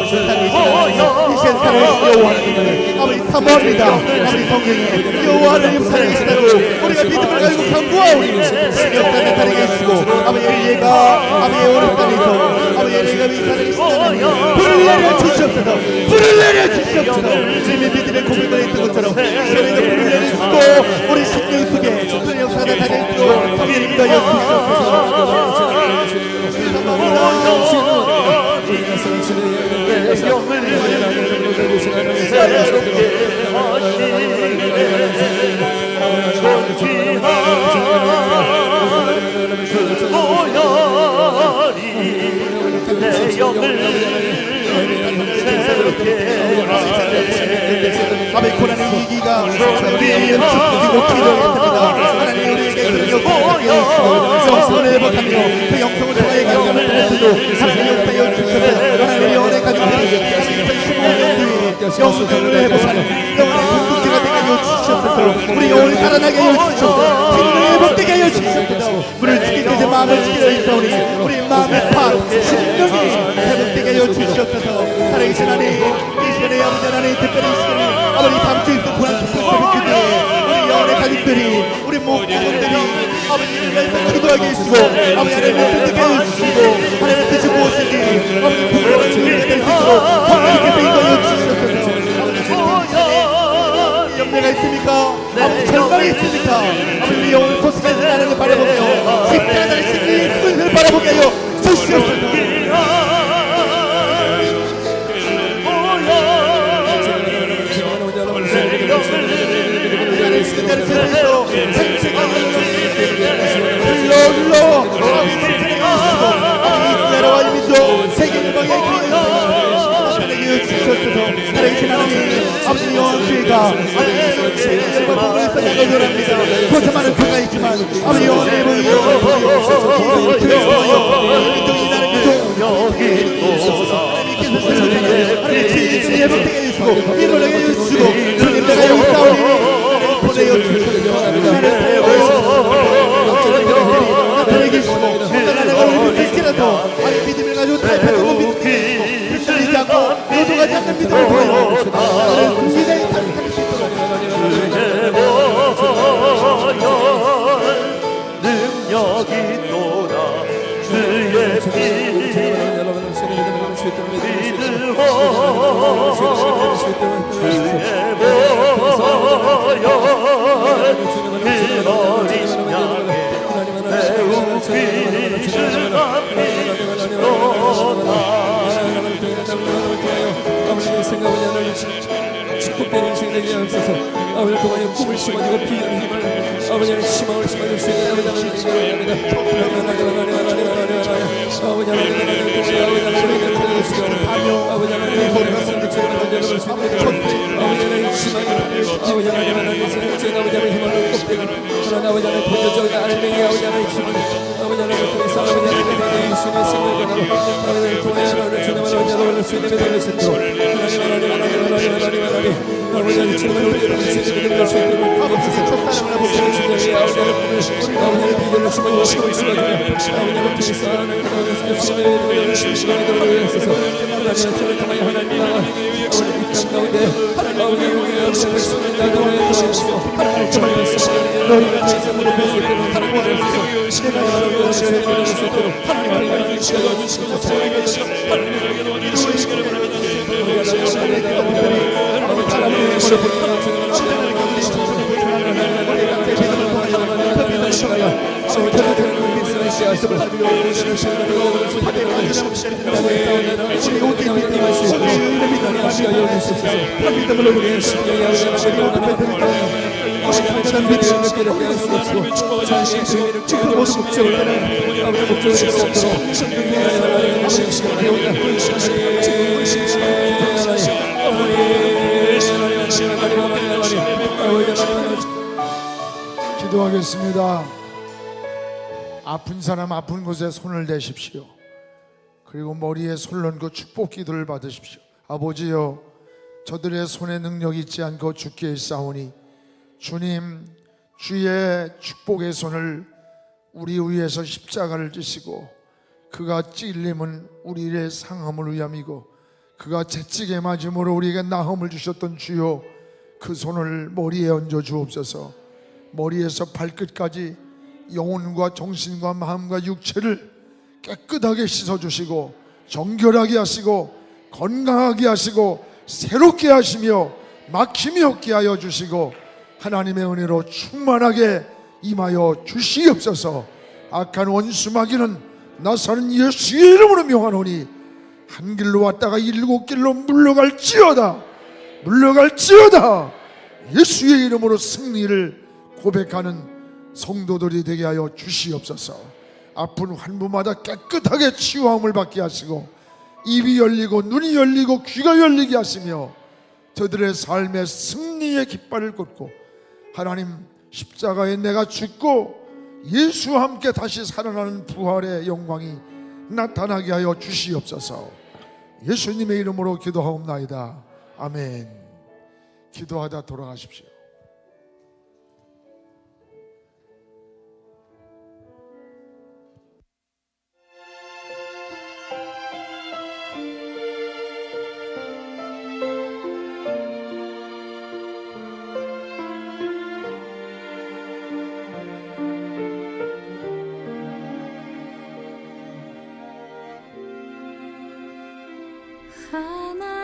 이 시간 살아계신 여호와 하나님을 아버지 사모합니다. 아버지 성경에 여호와 하나님 살아계시다고 우리가 믿음을 가지고 강구하오니 신역사 나타나게 해주시고 아버지 엘리야가 아버지 오른 땅에서 아버지 엘리야가 살아계시다니 불을 내려 주시옵소서. 불을 내려 주시옵소서. 주님의 믿음의 고백을 했던 것처럼 시간에도 불을 내려주시고 우리 심령 속에 그런 역사 나타나게 해주시고 성령님과 역주시옵소서. 아버지 고난의 위기가 우리의 연습이고 기도했습니다. 하나님 우리에게 그런 역사를 영성을 회복하며 그 영성을 통하여 영성을 통해서도 하나님 역사에 주셔서 하나님의 영혼의 가족들이 하나님께서 15년 뒤에 영성을 회복하는 영혼의 공동체가 되게 하여 주시옵소서. 우리 영혼이 살아나게 하여 주시옵소서. 기능을 회복되게 하여 주시옵소서. 물을 지킬 때 마음을 지키려 있사오니 우리 마음의 파 심령이 회복되게 하여 주시옵소서. 살아계신 하나님 이 시간에 아버지 하나님 특별히 이 시간에 아버지 다음 주에 또 고난 축복 새벽기도에 우리 영혼의 가족들이 우리 목사님들이 아버지를 위해서 기도하게 해주시고 아버지 하나님을 선택해 주시고 하나님의 뜻이 무엇인지 아버지 부끄러운 준비가 될 수 있도록 하나님께서 인도하여 주시옵소서. 염려가 있습니까? 아버지 절망이 있습니까? 아버지 우리 영혼을 소식하는 하나님을 바라보며 십자가 달리신 예수를 바라보게 하여 주시옵소서. 거듭하는 표가 있지만 아버지 영원의 회복되게 해주시고 일어나게 해주시고 주님 내가 여기 싸우니 보내어 주시고 나타내게 해주시고 어떤 하나가 우리 믿기라도 아니 믿음을 가지고 탈패하고 믿음을 흔들리지 않고 요동하지 않는 믿음을 통하여 나를 군대에 탈패할 수 있도록 능력이 또다 주의 피 축복되는 인생 되게 하옵소서. 아버지 그만의 꿈을 심어주고 비전의 힘을 아버지 하나님 희망을 심어줄 수 있는 아버지 하나님 기도합니다. 아버지 하나님 아버지 하나님 머리가 성득처럼 만들어볼 수 있는 아버지 하나님 희망이 아버지 하나님 생각적인 아버지 하나님 힘을 꼽되고 그러나 아버지 하나님 본질적인 알맹이 아버지 하나님 힘을 아버지 하나님 통해서 아버지 하나님 예수님의 생명을 아버지 하나님 통하여 하나님 주님을 아버지 하나님 올릴 수 있는 믿음을 수 있도록 아버지 하나님 주님을 올릴 수 있는 믿음을 수 있도록 아버지 첫사랑을 아버지 하나님 아버지 비전을 심어주고 힘을 심어주며 아버지 하나님 통해서 하나님 주님의 믿음을 시간에 들어오셔서 하나님 주님을 통하여 하나님 나와 우리 이 땅 가운데 아버지 우리의 영성을 심는 나도에 들어오시고 하나님 주님의 너희가 제사물을 배울 때는 하나님 주셔서 내가 여러분을 주님을 배울 수 있도록 하나님의 영광을 주시고 하나님의 하나님에게 도와주시는 시간을 바랍니다. 아버지 하나님의 영광을 기도하겠습니다. 아픈 사람 아픈 곳에 손을 대십시오. 그리고 머리에 손 얹고 축복 기도를 받으십시오. 아버지여, 저들의 손에 능력이 있지 않고 죽게 있사오니 주님, 주의 축복의 손을 우리 위에서 십자가를 지시고 그가 찔림은 우리의 상함을 위함이고 그가 채찍에 맞음으로 우리에게 나음을 주셨던 주여, 그 손을 머리에 얹어 주옵소서. 머리에서 발끝까지 영혼과 정신과 마음과 육체를 깨끗하게 씻어주시고 정결하게 하시고 건강하게 하시고 새롭게 하시며 막힘이 없게 하여 주시고 하나님의 은혜로 충만하게 임하여 주시옵소서. 악한 원수 마귀는 나사는 예수의 이름으로 명하노니 한 길로 왔다가 7길로 물러갈지어다, 물러갈지어다. 예수의 이름으로 승리를 고백하는 성도들이 되게 하여 주시옵소서. 아픈 환부마다 깨끗하게 치유함을 받게 하시고 입이 열리고 눈이 열리고 귀가 열리게 하시며 저들의 삶의 승리의 깃발을 꽂고 하나님 십자가에 내가 죽고 예수와 함께 다시 살아나는 부활의 영광이 나타나게 하여 주시옵소서. 예수님의 이름으로 기도하옵나이다. 아멘. 기도하다 돌아가십시오. 하나